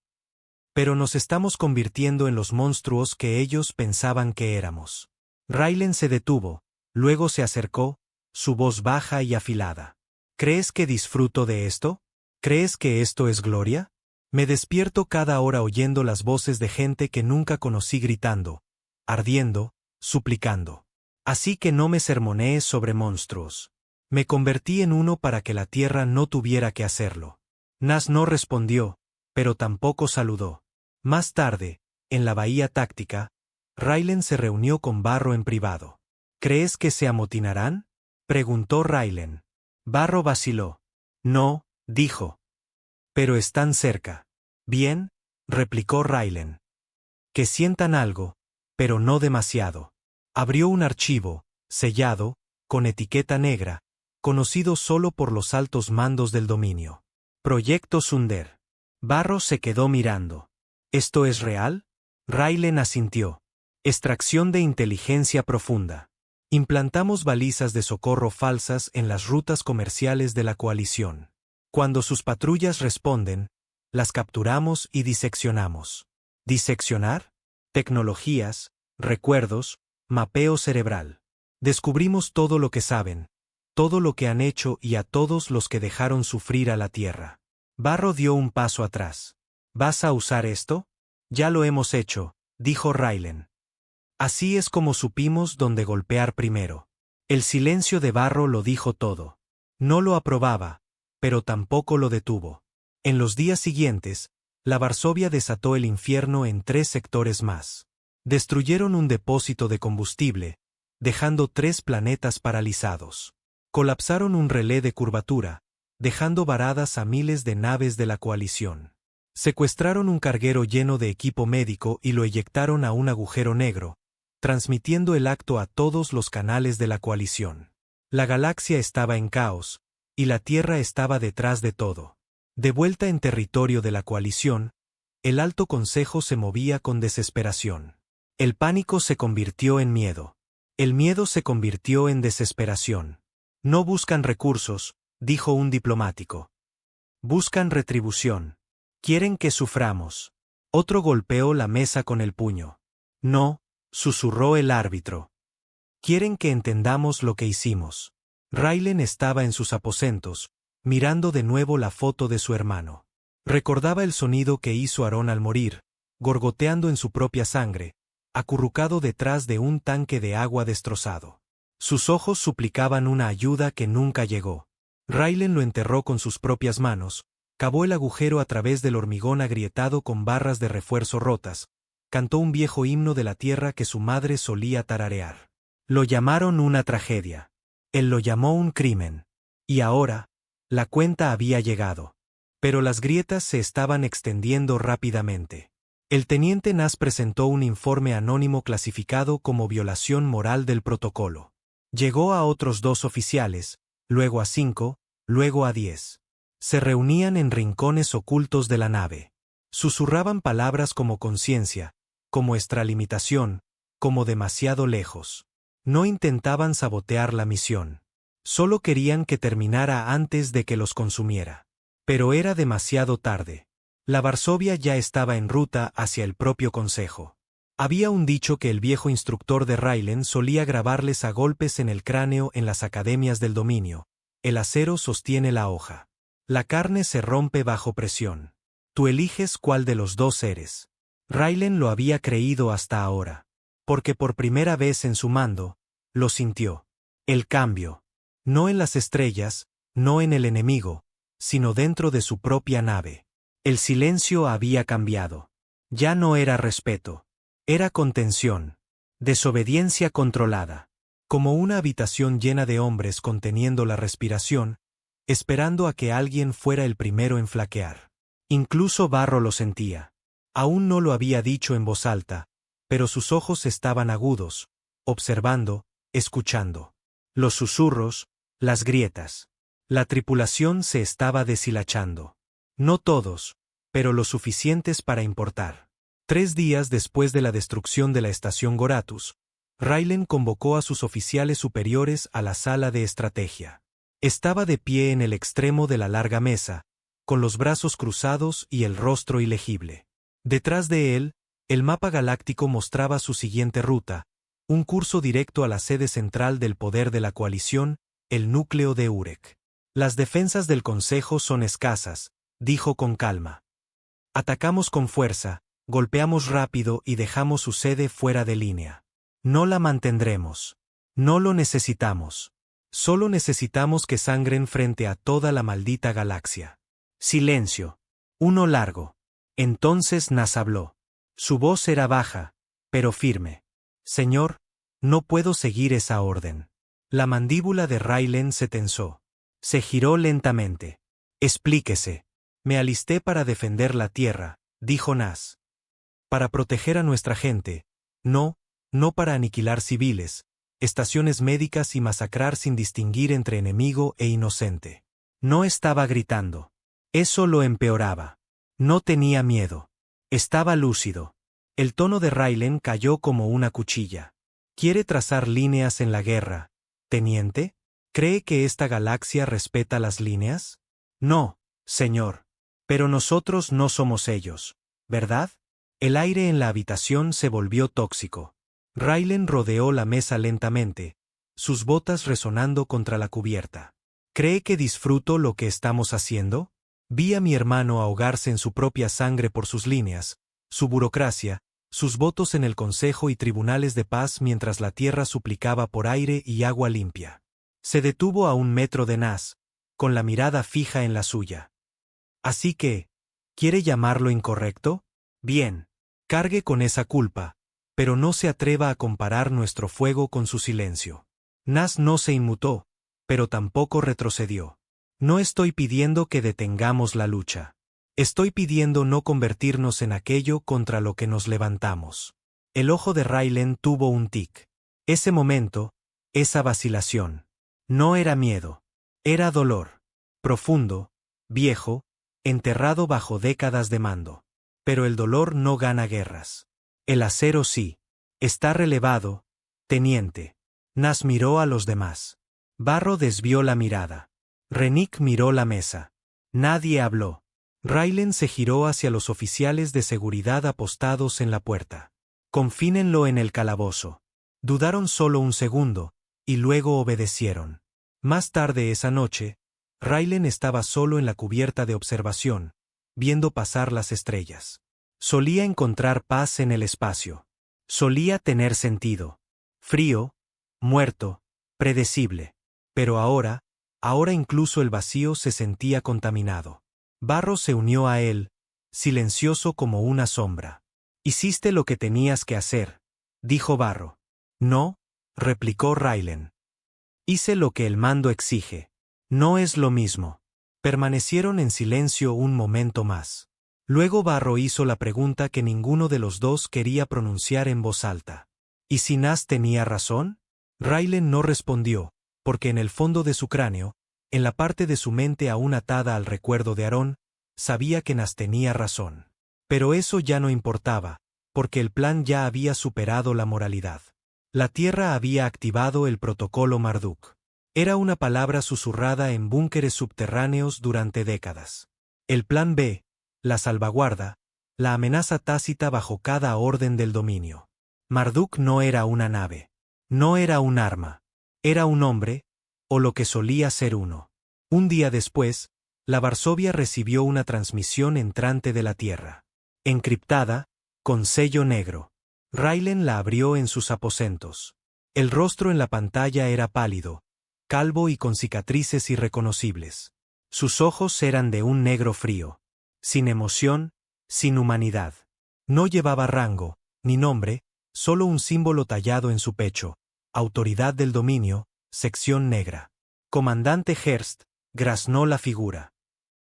Pero nos estamos convirtiendo en los monstruos que ellos pensaban que éramos. Raylen se detuvo, luego se acercó, su voz baja y afilada. ¿Crees que disfruto de esto? ¿Crees que esto es gloria? Me despierto cada hora oyendo las voces de gente que nunca conocí gritando, ardiendo, suplicando. Así que no me sermonees sobre monstruos. Me convertí en uno para que la tierra no tuviera que hacerlo. Nas no respondió, pero tampoco saludó. Más tarde, en la bahía táctica, Raylen se reunió con Barro en privado. ¿Crees que se amotinarán? Preguntó Raylen. Barro vaciló. No, dijo. Pero están cerca. Bien, replicó Raylen. Que sientan algo, pero no demasiado. Abrió un archivo, sellado, con etiqueta negra, conocido solo por los altos mandos del dominio. Proyecto Sunder. Barro se quedó mirando. ¿Esto es real? Raylen asintió. Extracción de inteligencia profunda. Implantamos balizas de socorro falsas en las rutas comerciales de la coalición. Cuando sus patrullas responden, las capturamos y diseccionamos. ¿Diseccionar? Tecnologías, recuerdos, mapeo cerebral. Descubrimos todo lo que saben, todo lo que han hecho y a todos los que dejaron sufrir a la Tierra. Barro dio un paso atrás. ¿Vas a usar esto? Ya lo hemos hecho, dijo Raylen. Así es como supimos dónde golpear primero. El silencio de Barro lo dijo todo. No lo aprobaba, pero tampoco lo detuvo. En los días siguientes, la Varsovia desató el infierno en 3 sectores más. Destruyeron un depósito de combustible, dejando 3 planetas paralizados. Colapsaron un relé de curvatura, dejando varadas a miles de naves de la coalición. Secuestraron un carguero lleno de equipo médico y lo eyectaron a un agujero negro, transmitiendo el acto a todos los canales de la coalición. La galaxia estaba en caos, y la Tierra estaba detrás de todo. De vuelta en territorio de la coalición, el Alto Consejo se movía con desesperación. El pánico se convirtió en miedo. El miedo se convirtió en desesperación. No buscan recursos, dijo un diplomático. Buscan retribución. Quieren que suframos. Otro golpeó la mesa con el puño. No, susurró el árbitro. Quieren que entendamos lo que hicimos. Raylen estaba en sus aposentos, mirando de nuevo la foto de su hermano. Recordaba el sonido que hizo Aarón al morir, gorgoteando en su propia sangre, acurrucado detrás de un tanque de agua destrozado. Sus ojos suplicaban una ayuda que nunca llegó. Raylen lo enterró con sus propias manos, cavó el agujero a través del hormigón agrietado con barras de refuerzo rotas, cantó un viejo himno de la tierra que su madre solía tararear. Lo llamaron una tragedia. Él lo llamó un crimen. Y ahora, la cuenta había llegado. Pero las grietas se estaban extendiendo rápidamente. El teniente Nas presentó un informe anónimo clasificado como violación moral del protocolo. Llegó a otros 2 oficiales, luego a 5, luego a 10. Se reunían en rincones ocultos de la nave. Susurraban palabras como conciencia, como extralimitación, como demasiado lejos. No intentaban sabotear la misión. Solo querían que terminara antes de que los consumiera. Pero era demasiado tarde. La Varsovia ya estaba en ruta hacia el propio Consejo. Había un dicho que el viejo instructor de Raylen solía grabarles a golpes en el cráneo en las academias del dominio. El acero sostiene la hoja. La carne se rompe bajo presión. Tú eliges cuál de los 2 eres. Raylen lo había creído hasta ahora. Porque por primera vez en su mando, lo sintió. El cambio. No en las estrellas, no en el enemigo, sino dentro de su propia nave. El silencio había cambiado. Ya no era respeto. Era contención. Desobediencia controlada. como una habitación llena de hombres conteniendo la respiración, esperando a que alguien fuera el primero en flaquear. Incluso Barro lo sentía. Aún no lo había dicho en voz alta, pero sus ojos estaban agudos, observando, escuchando. Los susurros, las grietas. La tripulación se estaba deshilachando. No todos, pero lo suficientes para importar. 3 días después de la destrucción de la estación Goratus, Raylen convocó a sus oficiales superiores a la sala de estrategia. Estaba de pie en el extremo de la larga mesa, con los brazos cruzados y el rostro ilegible. Detrás de él, el mapa galáctico mostraba su siguiente ruta, un curso directo a la sede central del poder de la coalición, el núcleo de Urek. Las defensas del Consejo son escasas, dijo con calma. Atacamos con fuerza, golpeamos rápido y dejamos su sede fuera de línea. No la mantendremos. No lo necesitamos. Solo necesitamos que sangren frente a toda la maldita galaxia. Silencio. Uno largo. Entonces Nas habló. Su voz era baja, pero firme. Señor, no puedo seguir esa orden. La mandíbula de Raylen se tensó. Se giró lentamente. Explíquese. Me alisté para defender la tierra, dijo Nas. Para proteger a nuestra gente. No para aniquilar civiles, estaciones médicas y masacrar sin distinguir entre enemigo e inocente. No estaba gritando. Eso lo empeoraba. No tenía miedo. Estaba lúcido. El tono de Raylen cayó como una cuchilla. ¿Quiere trazar líneas en la guerra, teniente? ¿Cree que esta galaxia respeta las líneas? No, señor. Pero nosotros no somos ellos, ¿verdad? El aire en la habitación se volvió tóxico. Raylen rodeó la mesa lentamente, sus botas resonando contra la cubierta. ¿Cree que disfruto lo que estamos haciendo? Vi a mi hermano ahogarse en su propia sangre por sus líneas, su burocracia, sus votos en el Consejo y tribunales de paz mientras la tierra suplicaba por aire y agua limpia. Se detuvo a 1 metro de Nas, con la mirada fija en la suya. Así que, ¿quiere llamarlo incorrecto? Bien, cargue con esa culpa, pero no se atreva a comparar nuestro fuego con su silencio. Nas no se inmutó, pero tampoco retrocedió. No estoy pidiendo que detengamos la lucha. Estoy pidiendo no convertirnos en aquello contra lo que nos levantamos. El ojo de Raylen tuvo un tic. Ese momento, esa vacilación. No era miedo. Era dolor. Profundo, viejo, enterrado bajo décadas de mando. Pero el dolor no gana guerras. El acero sí. Está relevado, teniente. Nas miró a los demás. Barro desvió la mirada. Rennick miró la mesa. Nadie habló. Raylen se giró hacia los oficiales de seguridad apostados en la puerta. Confínenlo en el calabozo. Dudaron solo un segundo, y luego obedecieron. Más tarde esa noche, Raylen estaba solo en la cubierta de observación, viendo pasar las estrellas. Solía encontrar paz en el espacio. Solía tener sentido. Frío, muerto, predecible. Pero ahora incluso el vacío se sentía contaminado. Barro se unió a él, silencioso como una sombra. Hiciste lo que tenías que hacer, dijo Barro. No, replicó Raylen. Hice lo que el mando exige. No es lo mismo. Permanecieron en silencio un momento más. Luego Barro hizo la pregunta que ninguno de los dos quería pronunciar en voz alta. ¿Y si Nas tenía razón? Raylen no respondió, porque en el fondo de su cráneo, en la parte de su mente aún atada al recuerdo de Aarón, sabía que Nas tenía razón. Pero eso ya no importaba, porque el plan ya había superado la moralidad. La Tierra había activado el protocolo Marduk. Era una palabra susurrada en búnkeres subterráneos durante décadas. El plan B, la salvaguarda, la amenaza tácita bajo cada orden del dominio. Marduk no era una nave. No era un arma. Era un hombre, o lo que solía ser uno. Un día después, la Varsovia recibió una transmisión entrante de la Tierra. Encriptada, con sello negro. Raylen la abrió en sus aposentos. El rostro en la pantalla era pálido, calvo y con cicatrices irreconocibles. Sus ojos eran de un negro frío. Sin emoción, sin humanidad. No llevaba rango, ni nombre, solo un símbolo tallado en su pecho. Autoridad del dominio, sección negra. Comandante Hearst, graznó la figura.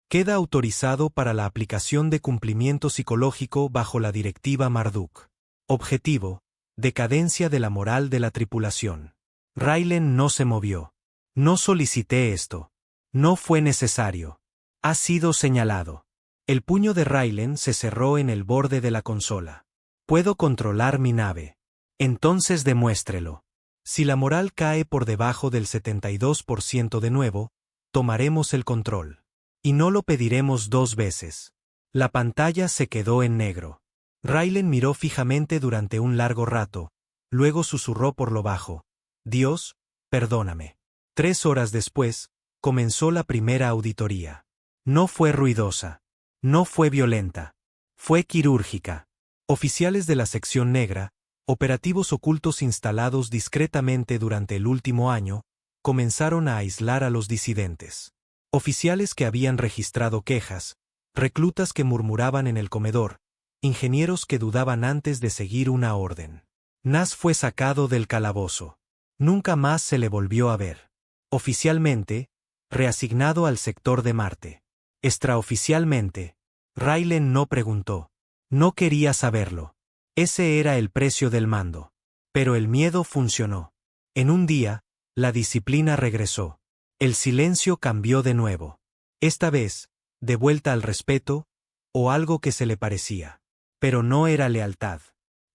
Queda autorizado para la aplicación de cumplimiento psicológico bajo la directiva Marduk. Objetivo: decadencia de la moral de la tripulación. Raylen no se movió. No solicité esto. No fue necesario. Ha sido señalado. El puño de Raylen se cerró en el borde de la consola. Puedo controlar mi nave. Entonces demuéstrelo. Si la moral cae por debajo del 72% de nuevo, tomaremos el control. Y no lo pediremos 2 veces. La pantalla se quedó en negro. Raylen miró fijamente durante un largo rato, luego susurró por lo bajo: Dios, perdóname. 3 horas después, comenzó la primera auditoría. No fue ruidosa. No fue violenta. Fue quirúrgica. Oficiales de la sección negra, operativos ocultos instalados discretamente durante el último año, comenzaron a aislar a los disidentes. Oficiales que habían registrado quejas, reclutas que murmuraban en el comedor, ingenieros que dudaban antes de seguir una orden. Nas fue sacado del calabozo. Nunca más se le volvió a ver. Oficialmente, reasignado al sector de Marte. Extraoficialmente, Raylen no preguntó. No quería saberlo. Ese era el precio del mando. Pero el miedo funcionó. En un día, la disciplina regresó. El silencio cambió de nuevo. Esta vez, de vuelta al respeto, o algo que se le parecía. Pero no era lealtad.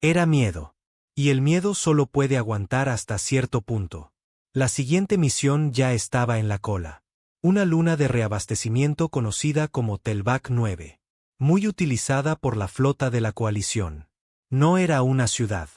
Era miedo. Y el miedo solo puede aguantar hasta cierto punto. La siguiente misión ya estaba en la cola. Una luna de reabastecimiento conocida como Telvac 9. Muy utilizada por la flota de la coalición. No era una ciudad.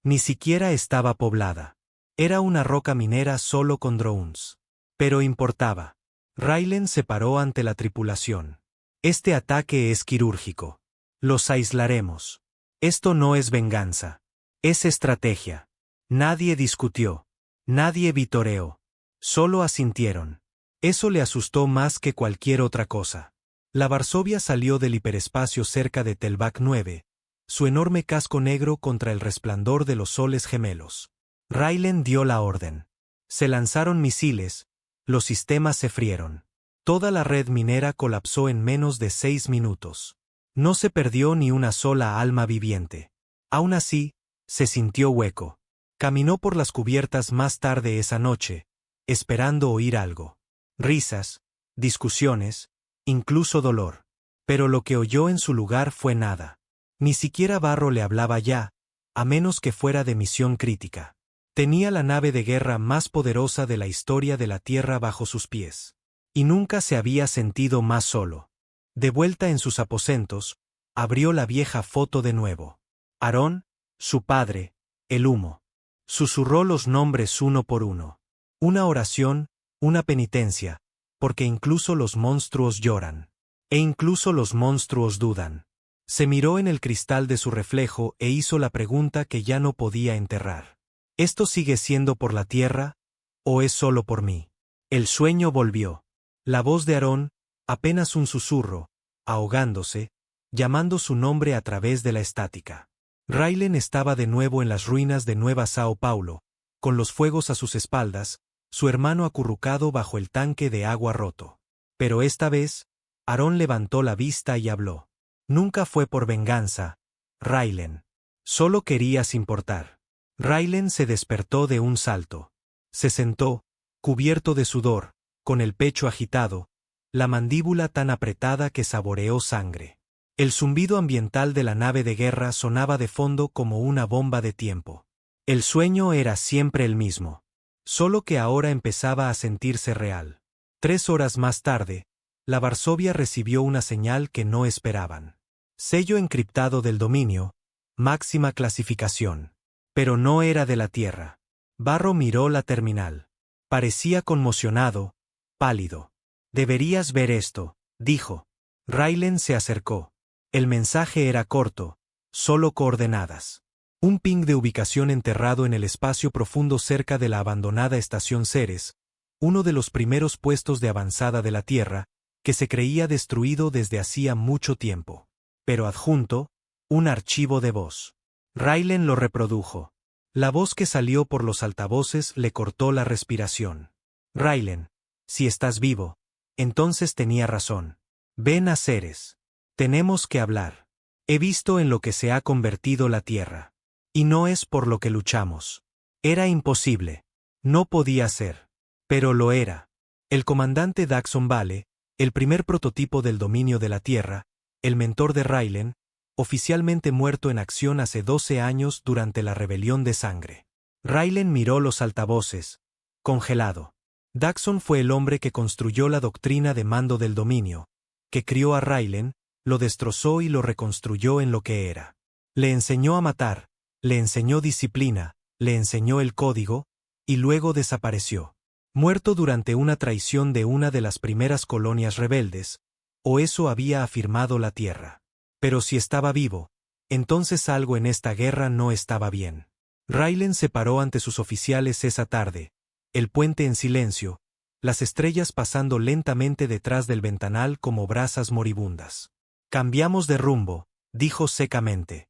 Ni siquiera estaba poblada. Era una roca minera solo con drones. Pero importaba. Raylen se paró ante la tripulación. Este ataque es quirúrgico. Los aislaremos. Esto no es venganza. Es estrategia. Nadie discutió. Nadie vitoreó. Solo asintieron. Eso le asustó más que cualquier otra cosa. La Varsovia salió del hiperespacio cerca de Telvac 9, su enorme casco negro contra el resplandor de los soles gemelos. Raylen dio la orden. Se lanzaron misiles, los sistemas se frieron. Toda la red minera colapsó en menos de 6 minutos. No se perdió ni una sola alma viviente. Aún así, se sintió hueco. Caminó por las cubiertas más tarde esa noche, esperando oír algo. Risas, discusiones, incluso dolor. Pero lo que oyó en su lugar fue nada. Ni siquiera Barro le hablaba ya, a menos que fuera de misión crítica. Tenía la nave de guerra más poderosa de la historia de la Tierra bajo sus pies. Y nunca se había sentido más solo. De vuelta en sus aposentos, abrió la vieja foto de nuevo. Aarón, su padre, el humo. Susurró los nombres uno por uno. Una oración, una penitencia, porque incluso los monstruos lloran. E incluso los monstruos dudan. Se miró en el cristal de su reflejo e hizo la pregunta que ya no podía enterrar. ¿Esto sigue siendo por la Tierra, o es solo por mí? El sueño volvió. La voz de Aarón, apenas un susurro, ahogándose, llamando su nombre a través de la estática. Raylen estaba de nuevo en las ruinas de Nueva Sao Paulo, con los fuegos a sus espaldas, su hermano acurrucado bajo el tanque de agua roto. Pero esta vez, Aarón levantó la vista y habló. Nunca fue por venganza, Raylen. Solo querías importar. Raylen se despertó de un salto. Se sentó, cubierto de sudor, con el pecho agitado, la mandíbula tan apretada que saboreó sangre. El zumbido ambiental de la nave de guerra sonaba de fondo como una bomba de tiempo. El sueño era siempre el mismo. Solo que ahora empezaba a sentirse real. 3 horas más tarde, la Varsovia recibió una señal que no esperaban. Sello encriptado del dominio, máxima clasificación. Pero no era de la Tierra. Barro miró la terminal. Parecía conmocionado, pálido. Deberías ver esto, dijo. Raylen se acercó. El mensaje era corto, solo coordenadas. Un ping de ubicación enterrado en el espacio profundo cerca de la abandonada estación Ceres, uno de los primeros puestos de avanzada de la Tierra, que se creía destruido desde hacía mucho tiempo. Pero adjunto, un archivo de voz. Raylen lo reprodujo. La voz que salió por los altavoces le cortó la respiración. Raylen, si estás vivo, entonces tenía razón. Ven a Ceres. Tenemos que hablar. He visto en lo que se ha convertido la Tierra. Y no es por lo que luchamos. Era imposible. No podía ser. Pero lo era. El comandante Daxon Vale, el primer prototipo del dominio de la Tierra, el mentor de Raylen, oficialmente muerto en acción hace 12 años durante la rebelión de sangre. Raylen miró los altavoces, congelado. Daxon fue el hombre que construyó la doctrina de mando del dominio, que crió a Raylen, lo destrozó y lo reconstruyó en lo que era. Le enseñó a matar, le enseñó disciplina, le enseñó el código, y luego desapareció. Muerto durante una traición de una de las primeras colonias rebeldes, o eso había afirmado la Tierra. Pero si estaba vivo, entonces algo en esta guerra no estaba bien. Raylen se paró ante sus oficiales esa tarde, el puente en silencio, las estrellas pasando lentamente detrás del ventanal como brasas moribundas. Cambiamos de rumbo, dijo secamente.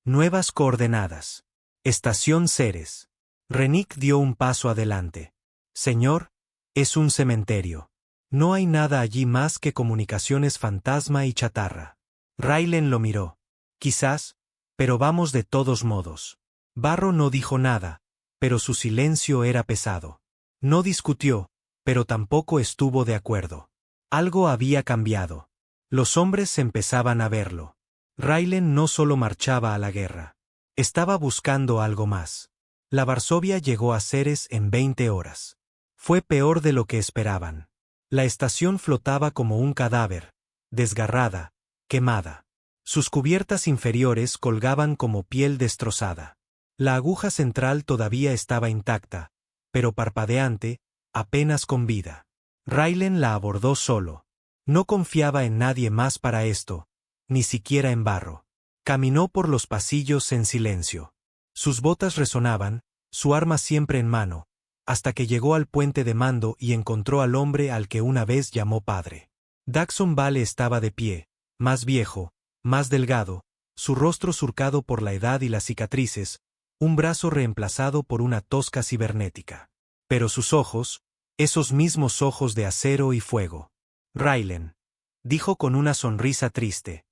Nuevas coordenadas. Estación Ceres. Rennick dio un paso adelante. Señor, es un cementerio. No hay nada allí más que comunicaciones fantasma y chatarra. Raylen lo miró. Quizás, pero vamos de todos modos. Barro no dijo nada, pero su silencio era pesado. No discutió, pero tampoco estuvo de acuerdo. Algo había cambiado. Los hombres empezaban a verlo. Raylen no solo marchaba a la guerra. Estaba buscando algo más. La Varsovia llegó a Ceres en 20 horas. Fue peor de lo que esperaban. La estación flotaba como un cadáver, desgarrada, quemada. Sus cubiertas inferiores colgaban como piel destrozada. La aguja central todavía estaba intacta, pero parpadeante, apenas con vida. Raylen la abordó solo. No confiaba en nadie más para esto, ni siquiera en Barro. Caminó por los pasillos en silencio. Sus botas resonaban, su arma siempre en mano, hasta que llegó al puente de mando y encontró al hombre al que una vez llamó padre. Daxon Vale estaba de pie, más viejo, más delgado, su rostro surcado por la edad y las cicatrices, un brazo reemplazado por una tosca cibernética. Pero sus ojos, esos mismos ojos de acero y fuego. Raylen, dijo con una sonrisa triste.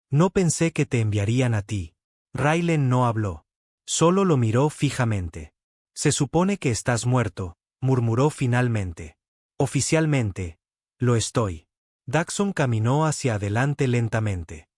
No pensé que te enviarían a ti. Raylen no habló. Solo lo miró fijamente. Se supone que estás muerto, murmuró finalmente. Oficialmente, lo estoy. Daxon caminó hacia adelante lentamente.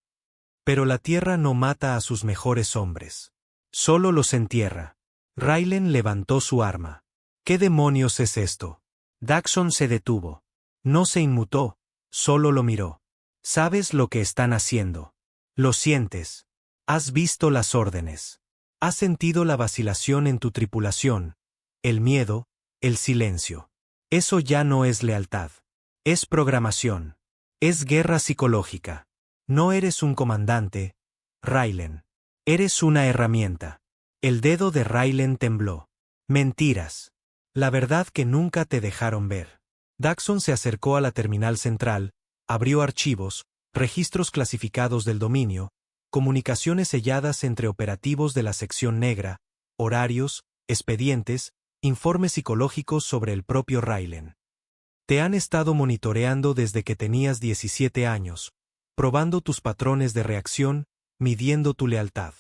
Pero la Tierra no mata a sus mejores hombres. Solo los entierra. Raylen levantó su arma. ¿Qué demonios es esto? Daxon se detuvo. No se inmutó, solo lo miró. ¿Sabes lo que están haciendo? Lo sientes. Has visto las órdenes. Has sentido la vacilación en tu tripulación, el miedo, el silencio. Eso ya no es lealtad. Es programación. Es guerra psicológica. No eres un comandante, Raylen. Eres una herramienta. El dedo de Raylen tembló. Mentiras. La verdad que nunca te dejaron ver. Daxon se acercó a la terminal central, abrió archivos, registros clasificados del dominio, comunicaciones selladas entre operativos de la sección negra, horarios, expedientes, informes psicológicos sobre el propio Raylen. Te han estado monitoreando desde que tenías 17 años, probando tus patrones de reacción, midiendo tu lealtad.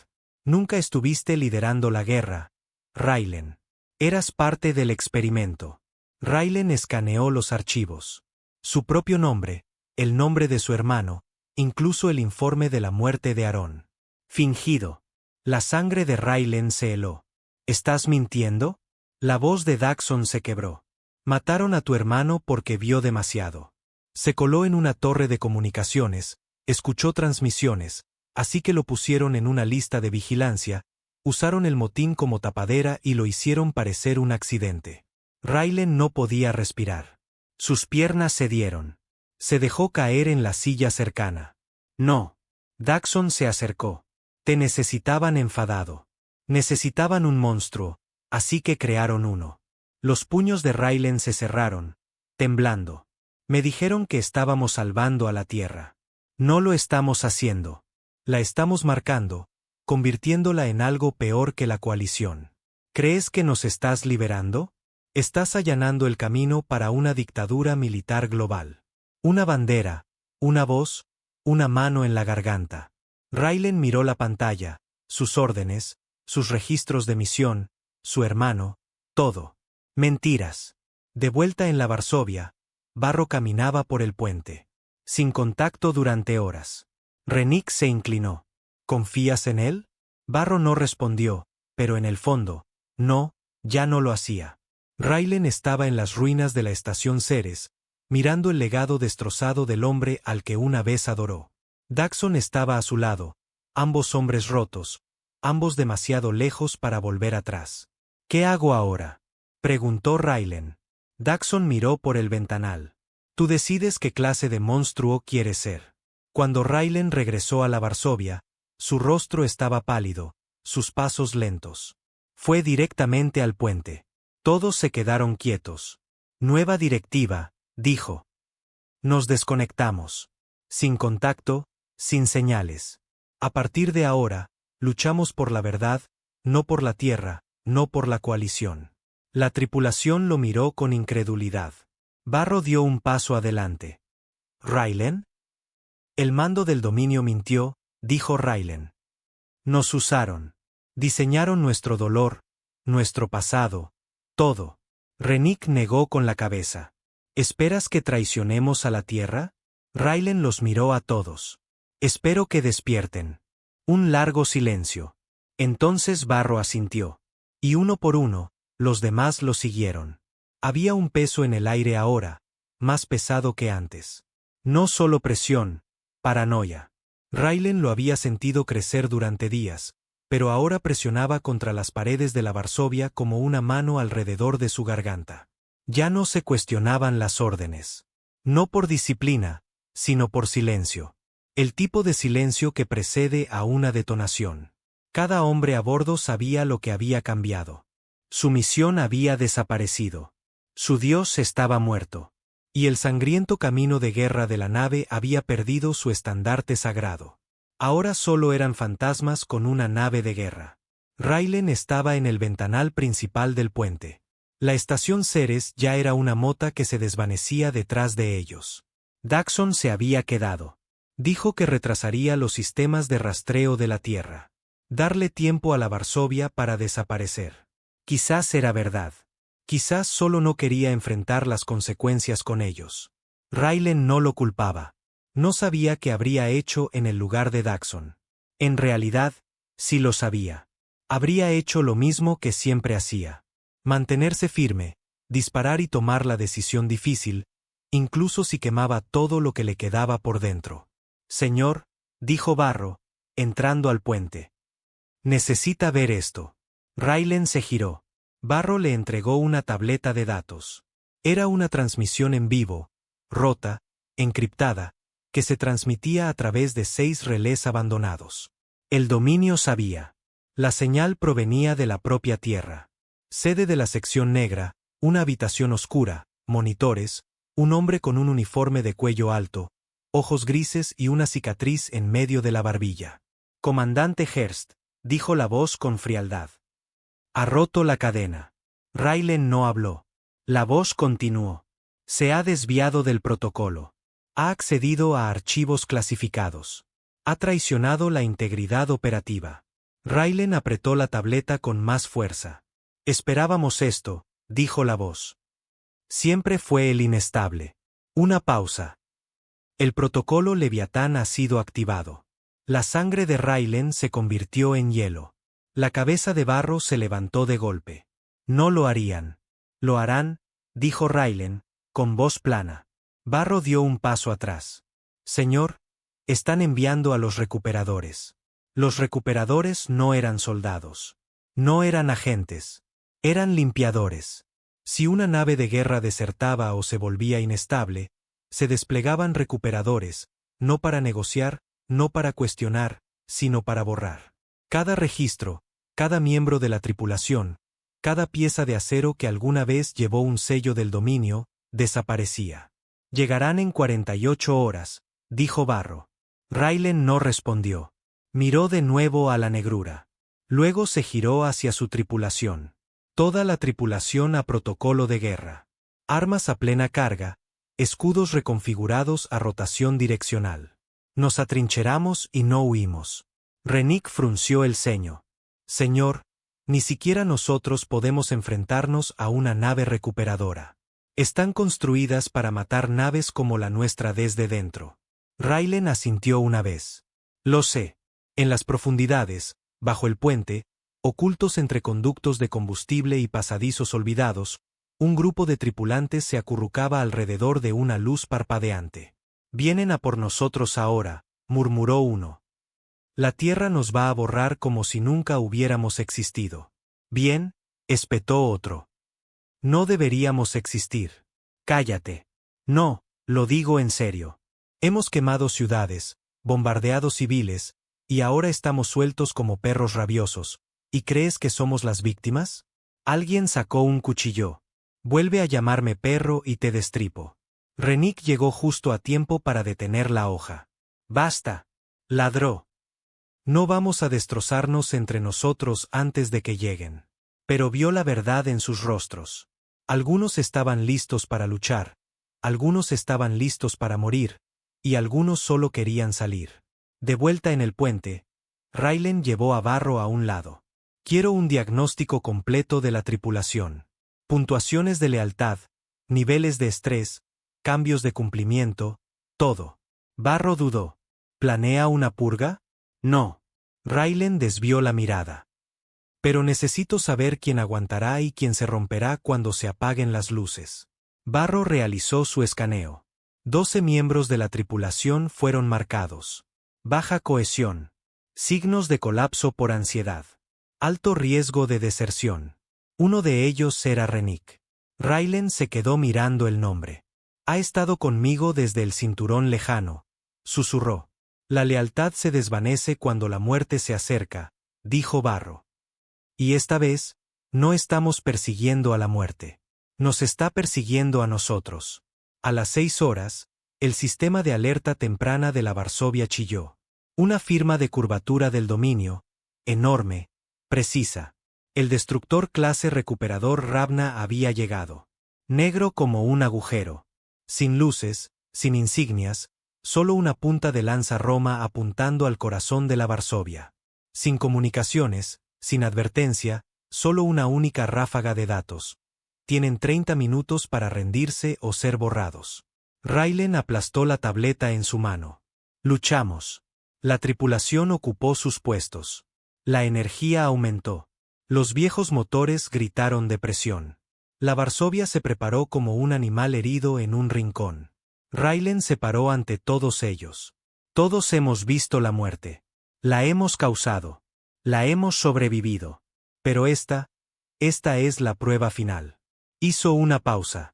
Nunca estuviste liderando la guerra, Raylen. Eras parte del experimento. Raylen escaneó los archivos. Su propio nombre, el nombre de su hermano, incluso el informe de la muerte de Aarón. Fingido. La sangre de Raylen se heló. ¿Estás mintiendo? La voz de Daxon se quebró. Mataron a tu hermano porque vio demasiado. Se coló en una torre de comunicaciones, escuchó transmisiones, así que lo pusieron en una lista de vigilancia, usaron el motín como tapadera y lo hicieron parecer un accidente. Raylen no podía respirar. Sus piernas cedieron. Se dejó caer en la silla cercana. No. Daxon se acercó. Te necesitaban enfadado. Necesitaban un monstruo, así que crearon uno. Los puños de Raylen se cerraron, temblando. Me dijeron que estábamos salvando a la Tierra. No lo estamos haciendo. La estamos marcando, convirtiéndola en algo peor que la coalición. ¿Crees que nos estás liberando? Estás allanando el camino para una dictadura militar global. Una bandera, una voz, una mano en la garganta. Raylan miró la pantalla, sus órdenes, sus registros de misión, su hermano, todo. Mentiras. De vuelta en la Varsovia, Barro caminaba por el puente. Sin contacto durante horas. Rennick se inclinó. ¿Confías en él? Barro no respondió, pero en el fondo, no, ya no lo hacía. Raylan estaba en las ruinas de la estación Ceres, mirando el legado destrozado del hombre al que una vez adoró. Daxon estaba a su lado, ambos hombres rotos, ambos demasiado lejos para volver atrás. ¿Qué hago ahora?, preguntó Raylan. Daxon miró por el ventanal. Tú decides qué clase de monstruo quieres ser. Cuando Raylan regresó a la Varsovia, su rostro estaba pálido, sus pasos lentos. Fue directamente al puente. Todos se quedaron quietos. Nueva directiva, dijo. Nos desconectamos. Sin contacto, sin señales. A partir de ahora, luchamos por la verdad, no por la tierra, no por la coalición. La tripulación lo miró con incredulidad. Barro dio un paso adelante. ¿Raylan? El mando del dominio mintió, dijo Raylan. Nos usaron. Diseñaron nuestro dolor, nuestro pasado, todo. Rennick negó con la cabeza. ¿Esperas que traicionemos a la tierra? Raylan los miró a todos. Espero que despierten. Un largo silencio. Entonces Barro asintió. Y uno por uno, los demás lo siguieron. Había un peso en el aire ahora, más pesado que antes. No solo presión, paranoia. Raylan lo había sentido crecer durante días, pero ahora presionaba contra las paredes de la Varsovia como una mano alrededor de su garganta. Ya no se cuestionaban las órdenes. No por disciplina, sino por silencio. El tipo de silencio que precede a una detonación. Cada hombre a bordo sabía lo que había cambiado. Su misión había desaparecido. Su dios estaba muerto. Y el sangriento camino de guerra de la nave había perdido su estandarte sagrado. Ahora solo eran fantasmas con una nave de guerra. Raylan estaba en el ventanal principal del puente. La estación Ceres ya era una mota que se desvanecía detrás de ellos. Daxon se había quedado. Dijo que retrasaría los sistemas de rastreo de la Tierra. Darle tiempo a la Varsovia para desaparecer. Quizás era verdad. Quizás solo no quería enfrentar las consecuencias con ellos. Raylan no lo culpaba. No sabía qué habría hecho en el lugar de Daxon. En realidad, sí lo sabía. Habría hecho lo mismo que siempre hacía. Mantenerse firme, disparar y tomar la decisión difícil, incluso si quemaba todo lo que le quedaba por dentro. Señor, dijo Barro, entrando al puente. Necesita ver esto. Raylan se giró. Barro le entregó una tableta de datos. Era una transmisión en vivo, rota, encriptada, que se transmitía a través de 6 relés abandonados. El dominio sabía. La señal provenía de la propia Tierra. Sede de la sección negra, una habitación oscura, monitores, un hombre con un uniforme de cuello alto, ojos grises y una cicatriz en medio de la barbilla. Comandante Hearst, dijo la voz con frialdad. Ha roto la cadena. Raylan no habló. La voz continuó. Se ha desviado del protocolo. Ha accedido a archivos clasificados. Ha traicionado la integridad operativa. Raylan apretó la tableta con más fuerza. Esperábamos esto, dijo la voz. Siempre fue el inestable. Una pausa. El protocolo Leviatán ha sido activado. La sangre de Raylan se convirtió en hielo. La cabeza de Barro se levantó de golpe. No lo harían. Lo harán, dijo Raylan, con voz plana. Barro dio un paso atrás. Señor, están enviando a los recuperadores. Los recuperadores no eran soldados. No eran agentes. Eran limpiadores. Si una nave de guerra desertaba o se volvía inestable, se desplegaban recuperadores, no para negociar, no para cuestionar, sino para borrar. Cada registro, cada miembro de la tripulación, cada pieza de acero que alguna vez llevó un sello del dominio, desaparecía. Llegarán en 48 horas, dijo Barro. Raylan no respondió. Miró de nuevo a la negrura. Luego se giró hacia su tripulación. Toda la tripulación a protocolo de guerra. Armas a plena carga, escudos reconfigurados a rotación direccional. Nos atrincheramos y no huimos. Rennick frunció el ceño. Señor, ni siquiera nosotros podemos enfrentarnos a una nave recuperadora. Están construidas para matar naves como la nuestra desde dentro. Raylen asintió una vez. Lo sé. En las profundidades, bajo el puente, ocultos entre conductos de combustible y pasadizos olvidados, un grupo de tripulantes se acurrucaba alrededor de una luz parpadeante. Vienen a por nosotros ahora, murmuró uno. La Tierra nos va a borrar como si nunca hubiéramos existido. Bien, espetó otro. No deberíamos existir. Cállate. No, lo digo en serio. Hemos quemado ciudades, bombardeado civiles, y ahora estamos sueltos como perros rabiosos. ¿Y crees que somos las víctimas? Alguien sacó un cuchillo. Vuelve a llamarme perro y te destripo. Rennick llegó justo a tiempo para detener la hoja. Basta. Ladró. No vamos a destrozarnos entre nosotros antes de que lleguen. Pero vio la verdad en sus rostros. Algunos estaban listos para luchar, algunos estaban listos para morir, y algunos solo querían salir. De vuelta en el puente, Raylen llevó a Barro a un lado. Quiero un diagnóstico completo de la tripulación. Puntuaciones de lealtad, niveles de estrés, cambios de cumplimiento, todo. Barro dudó. ¿Planea una purga? No. Raylen desvió la mirada. Pero necesito saber quién aguantará y quién se romperá cuando se apaguen las luces. Barro realizó su escaneo. 12 miembros de la tripulación fueron marcados. Baja cohesión. Signos de colapso por ansiedad. Alto riesgo de deserción. Uno de ellos era Rennick. Raylen se quedó mirando el nombre. Ha estado conmigo desde el cinturón lejano, susurró. La lealtad se desvanece cuando la muerte se acerca, dijo Barro. Y esta vez, no estamos persiguiendo a la muerte. Nos está persiguiendo a nosotros. A las 6 horas, el sistema de alerta temprana de la Varsovia chilló. Una firma de curvatura del dominio, enorme, precisa. El destructor clase recuperador Ravna había llegado. Negro como un agujero. Sin luces, sin insignias, solo una punta de lanza Roma apuntando al corazón de la Varsovia. Sin comunicaciones, sin advertencia, solo una única ráfaga de datos. Tienen 30 minutos para rendirse o ser borrados. Raylen aplastó la tableta en su mano. Luchamos. La tripulación ocupó sus puestos. La energía aumentó. Los viejos motores gritaron de presión. La Varsovia se preparó como un animal herido en un rincón. Raylen se paró ante todos ellos. Todos hemos visto la muerte. La hemos causado. La hemos sobrevivido. Pero esta es la prueba final. Hizo una pausa.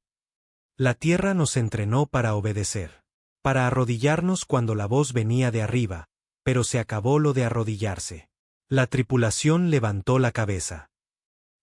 La Tierra nos entrenó para obedecer. Para arrodillarnos cuando la voz venía de arriba, pero se acabó lo de arrodillarse. La tripulación levantó la cabeza.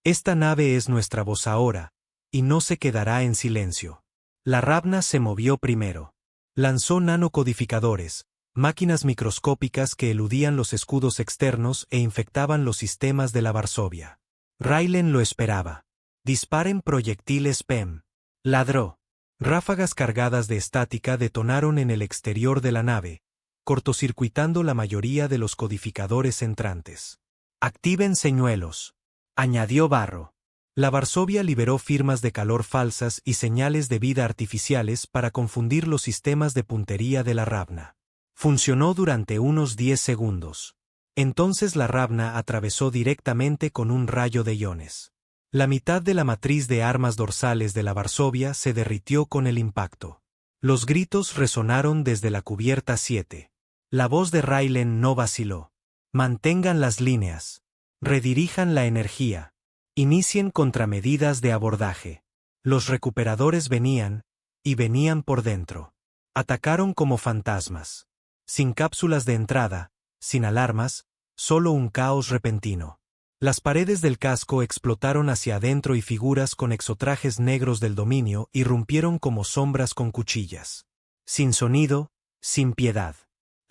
Esta nave es nuestra voz ahora, y no se quedará en silencio. La Ravna se movió primero. Lanzó nanocodificadores, máquinas microscópicas que eludían los escudos externos e infectaban los sistemas de la Varsovia. Raylen lo esperaba. Disparen proyectiles PEM. Ladró. Ráfagas cargadas de estática detonaron en el exterior de la nave, cortocircuitando la mayoría de los codificadores entrantes. Activen señuelos, añadió Barro. La Varsovia liberó firmas de calor falsas y señales de vida artificiales para confundir los sistemas de puntería de la Ravna. Funcionó durante unos 10 segundos. Entonces la Ravna atravesó directamente con un rayo de iones. La mitad de la matriz de armas dorsales de la Varsovia se derritió con el impacto. Los gritos resonaron desde la cubierta 7. La voz de Raylen no vaciló. Mantengan las líneas. Redirijan la energía. Inicien contramedidas de abordaje. Los recuperadores venían, y venían por dentro. Atacaron como fantasmas. Sin cápsulas de entrada, sin alarmas, solo un caos repentino. Las paredes del casco explotaron hacia adentro y figuras con exotrajes negros del dominio irrumpieron como sombras con cuchillas. Sin sonido, sin piedad.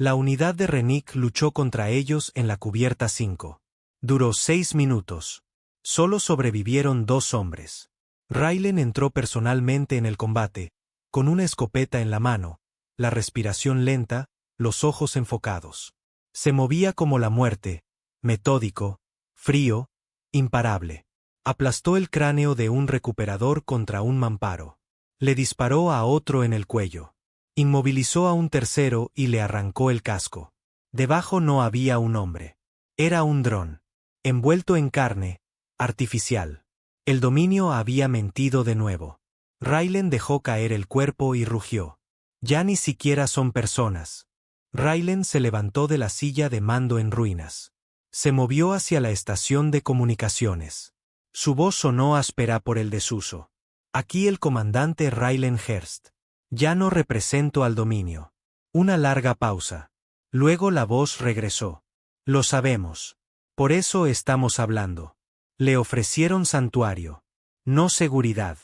La unidad de Rennick luchó contra ellos en la cubierta 5. Duró 6 minutos. Solo sobrevivieron 2 hombres. Raylan entró personalmente en el combate, con una escopeta en la mano, la respiración lenta, los ojos enfocados. Se movía como la muerte, metódico, frío, imparable. Aplastó el cráneo de un recuperador contra un mamparo. Le disparó a otro en el cuello. Inmovilizó a un tercero y le arrancó el casco. Debajo no había un hombre. Era un dron. Envuelto en carne, artificial. El dominio había mentido de nuevo. Raylan dejó caer el cuerpo y rugió. Ya ni siquiera son personas. Raylan se levantó de la silla de mando en ruinas. Se movió hacia la estación de comunicaciones. Su voz sonó áspera por el desuso. Aquí el comandante Raylan Hurst. Ya no represento al dominio. Una larga pausa. Luego la voz regresó. Lo sabemos. Por eso estamos hablando. Le ofrecieron santuario. No seguridad.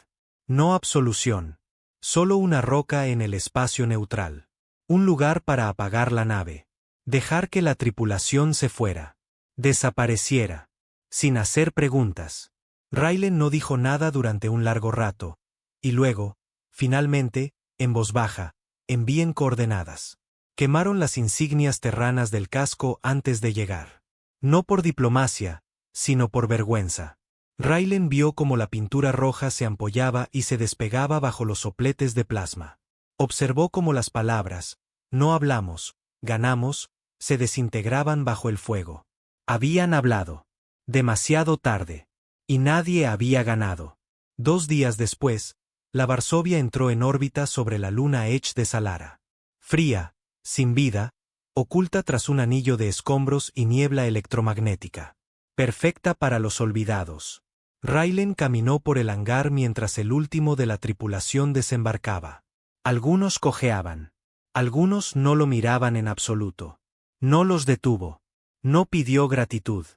No absolución. Solo una roca en el espacio neutral. Un lugar para apagar la nave. Dejar que la tripulación se fuera. Desapareciera. Sin hacer preguntas. Raylan no dijo nada durante un largo rato. Y luego, finalmente, en voz baja, envíen coordenadas. Quemaron las insignias terranas del casco antes de llegar. No por diplomacia, sino por vergüenza. Raylan vio cómo la pintura roja se ampollaba y se despegaba bajo los sopletes de plasma. Observó cómo las palabras, no hablamos, ganamos, se desintegraban bajo el fuego. Habían hablado. Demasiado tarde. Y nadie había ganado. 2 días después, la Varsovia entró en órbita sobre la luna Edge de Salara. Fría, sin vida, oculta tras un anillo de escombros y niebla electromagnética. Perfecta para los olvidados. Raylan caminó por el hangar mientras el último de la tripulación desembarcaba. Algunos cojeaban. Algunos no lo miraban en absoluto. No los detuvo. No pidió gratitud.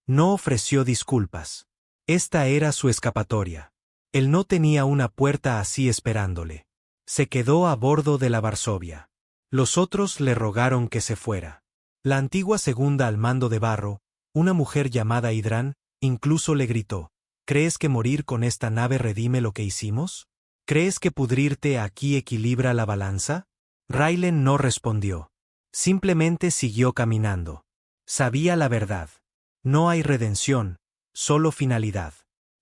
No ofreció disculpas. Esta era su escapatoria. Él no tenía una puerta así esperándole. Se quedó a bordo de la Varsovia. Los otros le rogaron que se fuera. La antigua segunda al mando de Barro, una mujer llamada Hidran, incluso le gritó: ¿crees que morir con esta nave redime lo que hicimos? ¿Crees que pudrirte aquí equilibra la balanza? Raylan no respondió. Simplemente siguió caminando. Sabía la verdad. No hay redención, solo finalidad.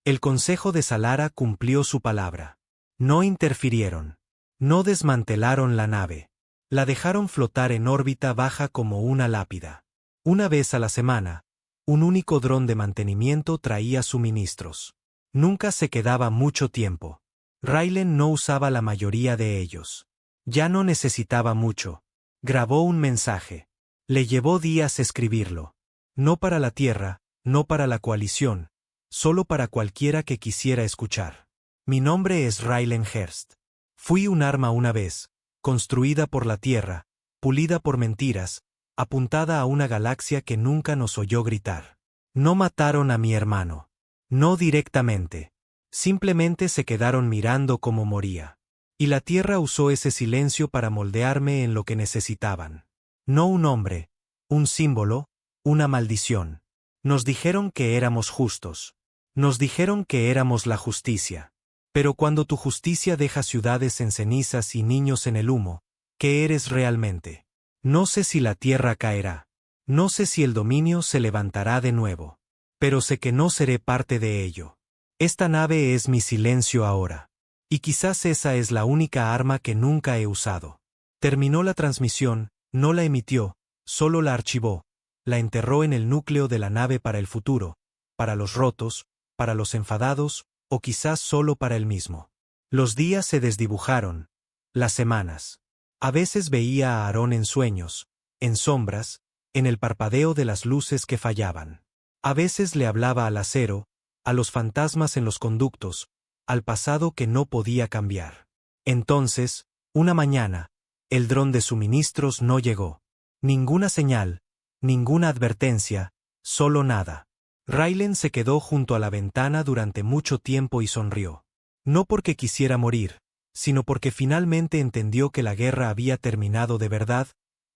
El Consejo de Salara cumplió su palabra. No interfirieron. No desmantelaron la nave. La dejaron flotar en órbita baja como una lápida. Una vez a la semana, un único dron de mantenimiento traía suministros. Nunca se quedaba mucho tiempo. Raylan no usaba la mayoría de ellos. Ya no necesitaba mucho. Grabó un mensaje. Le llevó días escribirlo. No para la Tierra, no para la coalición, solo para cualquiera que quisiera escuchar. Mi nombre es Raylan Hurst. Fui un arma una vez, construida por la Tierra, pulida por mentiras, apuntada a una galaxia que nunca nos oyó gritar. No mataron a mi hermano. No directamente. Simplemente se quedaron mirando cómo moría. Y la Tierra usó ese silencio para moldearme en lo que necesitaban. No un hombre, un símbolo, una maldición. Nos dijeron que éramos justos. Nos dijeron que éramos la justicia. Pero cuando tu justicia deja ciudades en cenizas y niños en el humo, ¿qué eres realmente? No sé si la tierra caerá. No sé si el dominio se levantará de nuevo. Pero sé que no seré parte de ello. Esta nave es mi silencio ahora. Y quizás esa es la única arma que nunca he usado. Terminó la transmisión, no la emitió, solo la archivó, la enterró en el núcleo de la nave para el futuro, para los rotos, para los enfadados, o quizás solo para él mismo. Los días se desdibujaron, las semanas. A veces veía a Aarón en sueños, en sombras, en el parpadeo de las luces que fallaban. A veces le hablaba al acero, a los fantasmas en los conductos, al pasado que no podía cambiar. Entonces, una mañana, el dron de suministros no llegó. Ninguna señal, ninguna advertencia, solo nada. Raylan se quedó junto a la ventana durante mucho tiempo y sonrió. No porque quisiera morir, sino porque finalmente entendió que la guerra había terminado de verdad,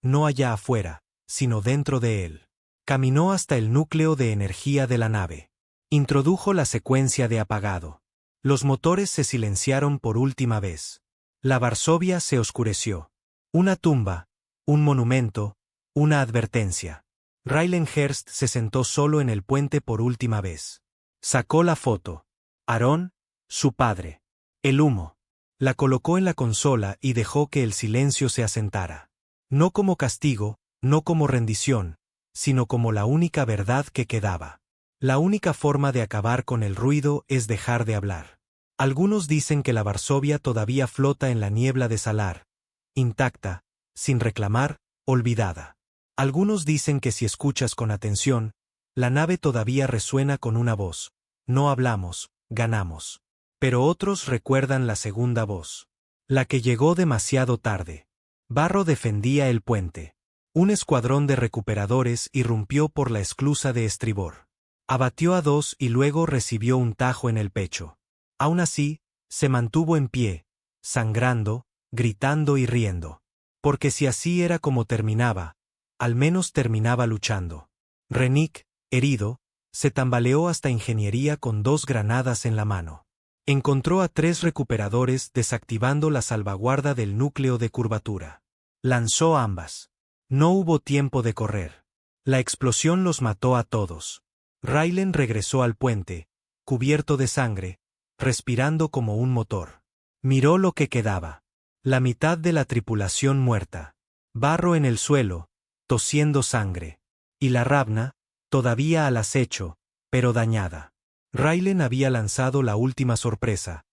no allá afuera, sino dentro de él. Caminó hasta el núcleo de energía de la nave. Introdujo la secuencia de apagado. Los motores se silenciaron por última vez. La Varsovia se oscureció. Una tumba, un monumento, una advertencia. Raylan Hearst se sentó solo en el puente por última vez. Sacó la foto. Aaron, su padre. El humo. La colocó en la consola y dejó que el silencio se asentara. No como castigo, no como rendición, sino como la única verdad que quedaba. La única forma de acabar con el ruido es dejar de hablar. Algunos dicen que la Varsovia todavía flota en la niebla de Salar, intacta, sin reclamar, olvidada. Algunos dicen que si escuchas con atención, la nave todavía resuena con una voz. No hablamos, ganamos. Pero otros recuerdan la segunda voz. La que llegó demasiado tarde. Barro defendía el puente. Un escuadrón de recuperadores irrumpió por la esclusa de estribor. Abatió a 2 y luego recibió un tajo en el pecho. Aún así, se mantuvo en pie, sangrando, gritando y riendo. Porque si así era como terminaba, al menos terminaba luchando. Renick, herido, se tambaleó hasta ingeniería con 2 granadas en la mano. Encontró a 3 recuperadores desactivando la salvaguarda del núcleo de curvatura. Lanzó ambas. No hubo tiempo de correr. La explosión los mató a todos. Raylan regresó al puente, cubierto de sangre, respirando como un motor. Miró lo que quedaba. La mitad de la tripulación muerta. Barro en el suelo, tosiendo sangre. Y la Ravna, todavía al acecho, pero dañada. Raylan había lanzado la última sorpresa,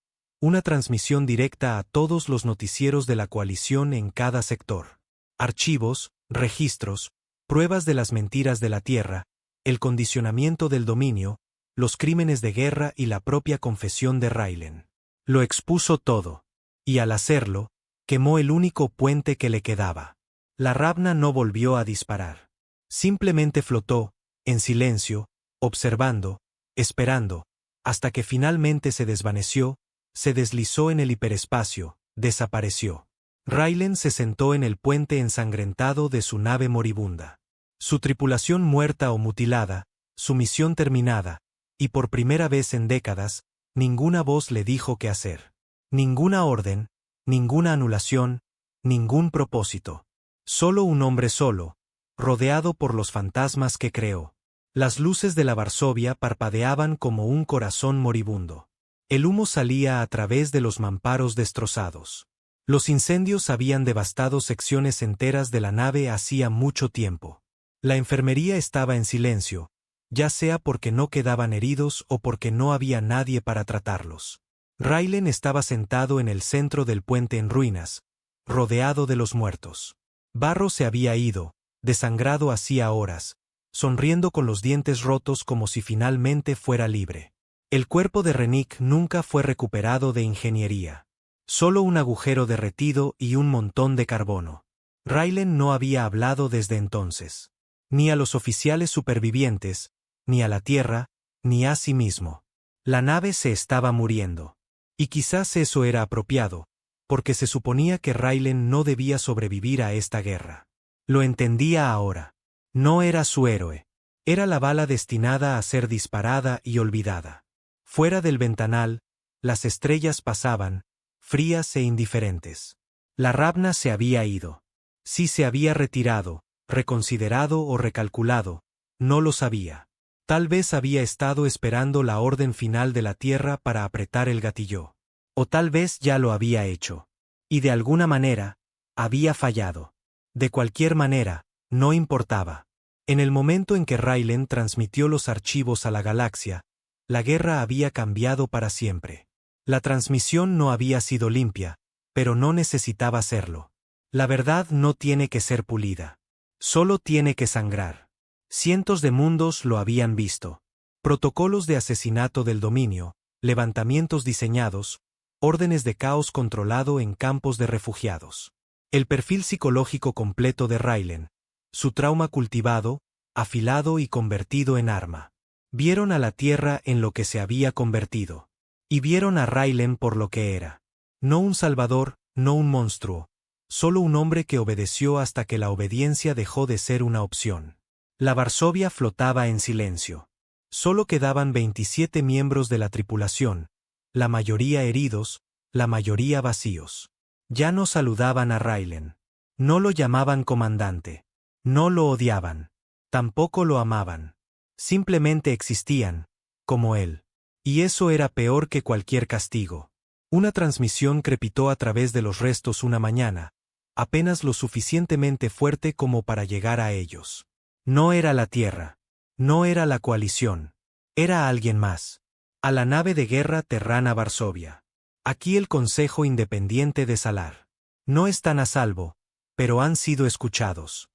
una transmisión directa a todos los noticieros de la coalición en cada sector. Archivos, registros, pruebas de las mentiras de la Tierra, el condicionamiento del dominio, los crímenes de guerra y la propia confesión de Raylan. Lo expuso todo. Y al hacerlo, quemó el único puente que le quedaba. La Ravna no volvió a disparar. Simplemente flotó, en silencio, observando, esperando, hasta que finalmente se desvaneció, se deslizó en el hiperespacio, desapareció. Raylan se sentó en el puente ensangrentado de su nave moribunda. Su tripulación muerta o mutilada, su misión terminada, y por primera vez en décadas, ninguna voz le dijo qué hacer. Ninguna orden, ninguna anulación, ningún propósito. Solo un hombre solo, rodeado por los fantasmas que creó. Las luces de la Varsovia parpadeaban como un corazón moribundo. El humo salía a través de los mamparos destrozados. Los incendios habían devastado secciones enteras de la nave hacía mucho tiempo. La enfermería estaba en silencio, ya sea porque no quedaban heridos o porque no había nadie para tratarlos. Raylan estaba sentado en el centro del puente en ruinas, rodeado de los muertos. Barro se había ido, desangrado hacía horas, sonriendo con los dientes rotos como si finalmente fuera libre. El cuerpo de Renick nunca fue recuperado de ingeniería. Solo un agujero derretido y un montón de carbono. Raylan no había hablado desde entonces. Ni a los oficiales supervivientes, ni a la Tierra, ni a sí mismo. La nave se estaba muriendo. Y quizás eso era apropiado, porque se suponía que Raylan no debía sobrevivir a esta guerra. Lo entendía ahora. No era su héroe. Era la bala destinada a ser disparada y olvidada. Fuera del ventanal, las estrellas pasaban, frías e indiferentes. La Ravna se había ido. Si se había retirado, reconsiderado o recalculado, no lo sabía. Tal vez había estado esperando la orden final de la Tierra para apretar el gatillo. O tal vez ya lo había hecho. Y de alguna manera, había fallado. De cualquier manera, no importaba. En el momento en que Raylan transmitió los archivos a la galaxia, la guerra había cambiado para siempre. La transmisión no había sido limpia, pero no necesitaba serlo. La verdad no tiene que ser pulida. Solo tiene que sangrar. Cientos de mundos lo habían visto. Protocolos de asesinato del dominio, levantamientos diseñados, órdenes de caos controlado en campos de refugiados. El perfil psicológico completo de Raylan, su trauma cultivado, afilado y convertido en arma. Vieron a la Tierra en lo que se había convertido. Y vieron a Raylan por lo que era. No un salvador, no un monstruo. Solo un hombre que obedeció hasta que la obediencia dejó de ser una opción. La Varsovia flotaba en silencio. Solo quedaban 27 miembros de la tripulación, la mayoría heridos, la mayoría vacíos. Ya no saludaban a Raylan. No lo llamaban comandante. No lo odiaban. Tampoco lo amaban. Simplemente existían, como él. Y eso era peor que cualquier castigo. Una transmisión crepitó a través de los restos una mañana, apenas lo suficientemente fuerte como para llegar a ellos. No era la Tierra. No era la coalición. Era alguien más. A la nave de guerra Terrana Varsovia. Aquí el Consejo Independiente de Salar. No están a salvo, pero han sido escuchados.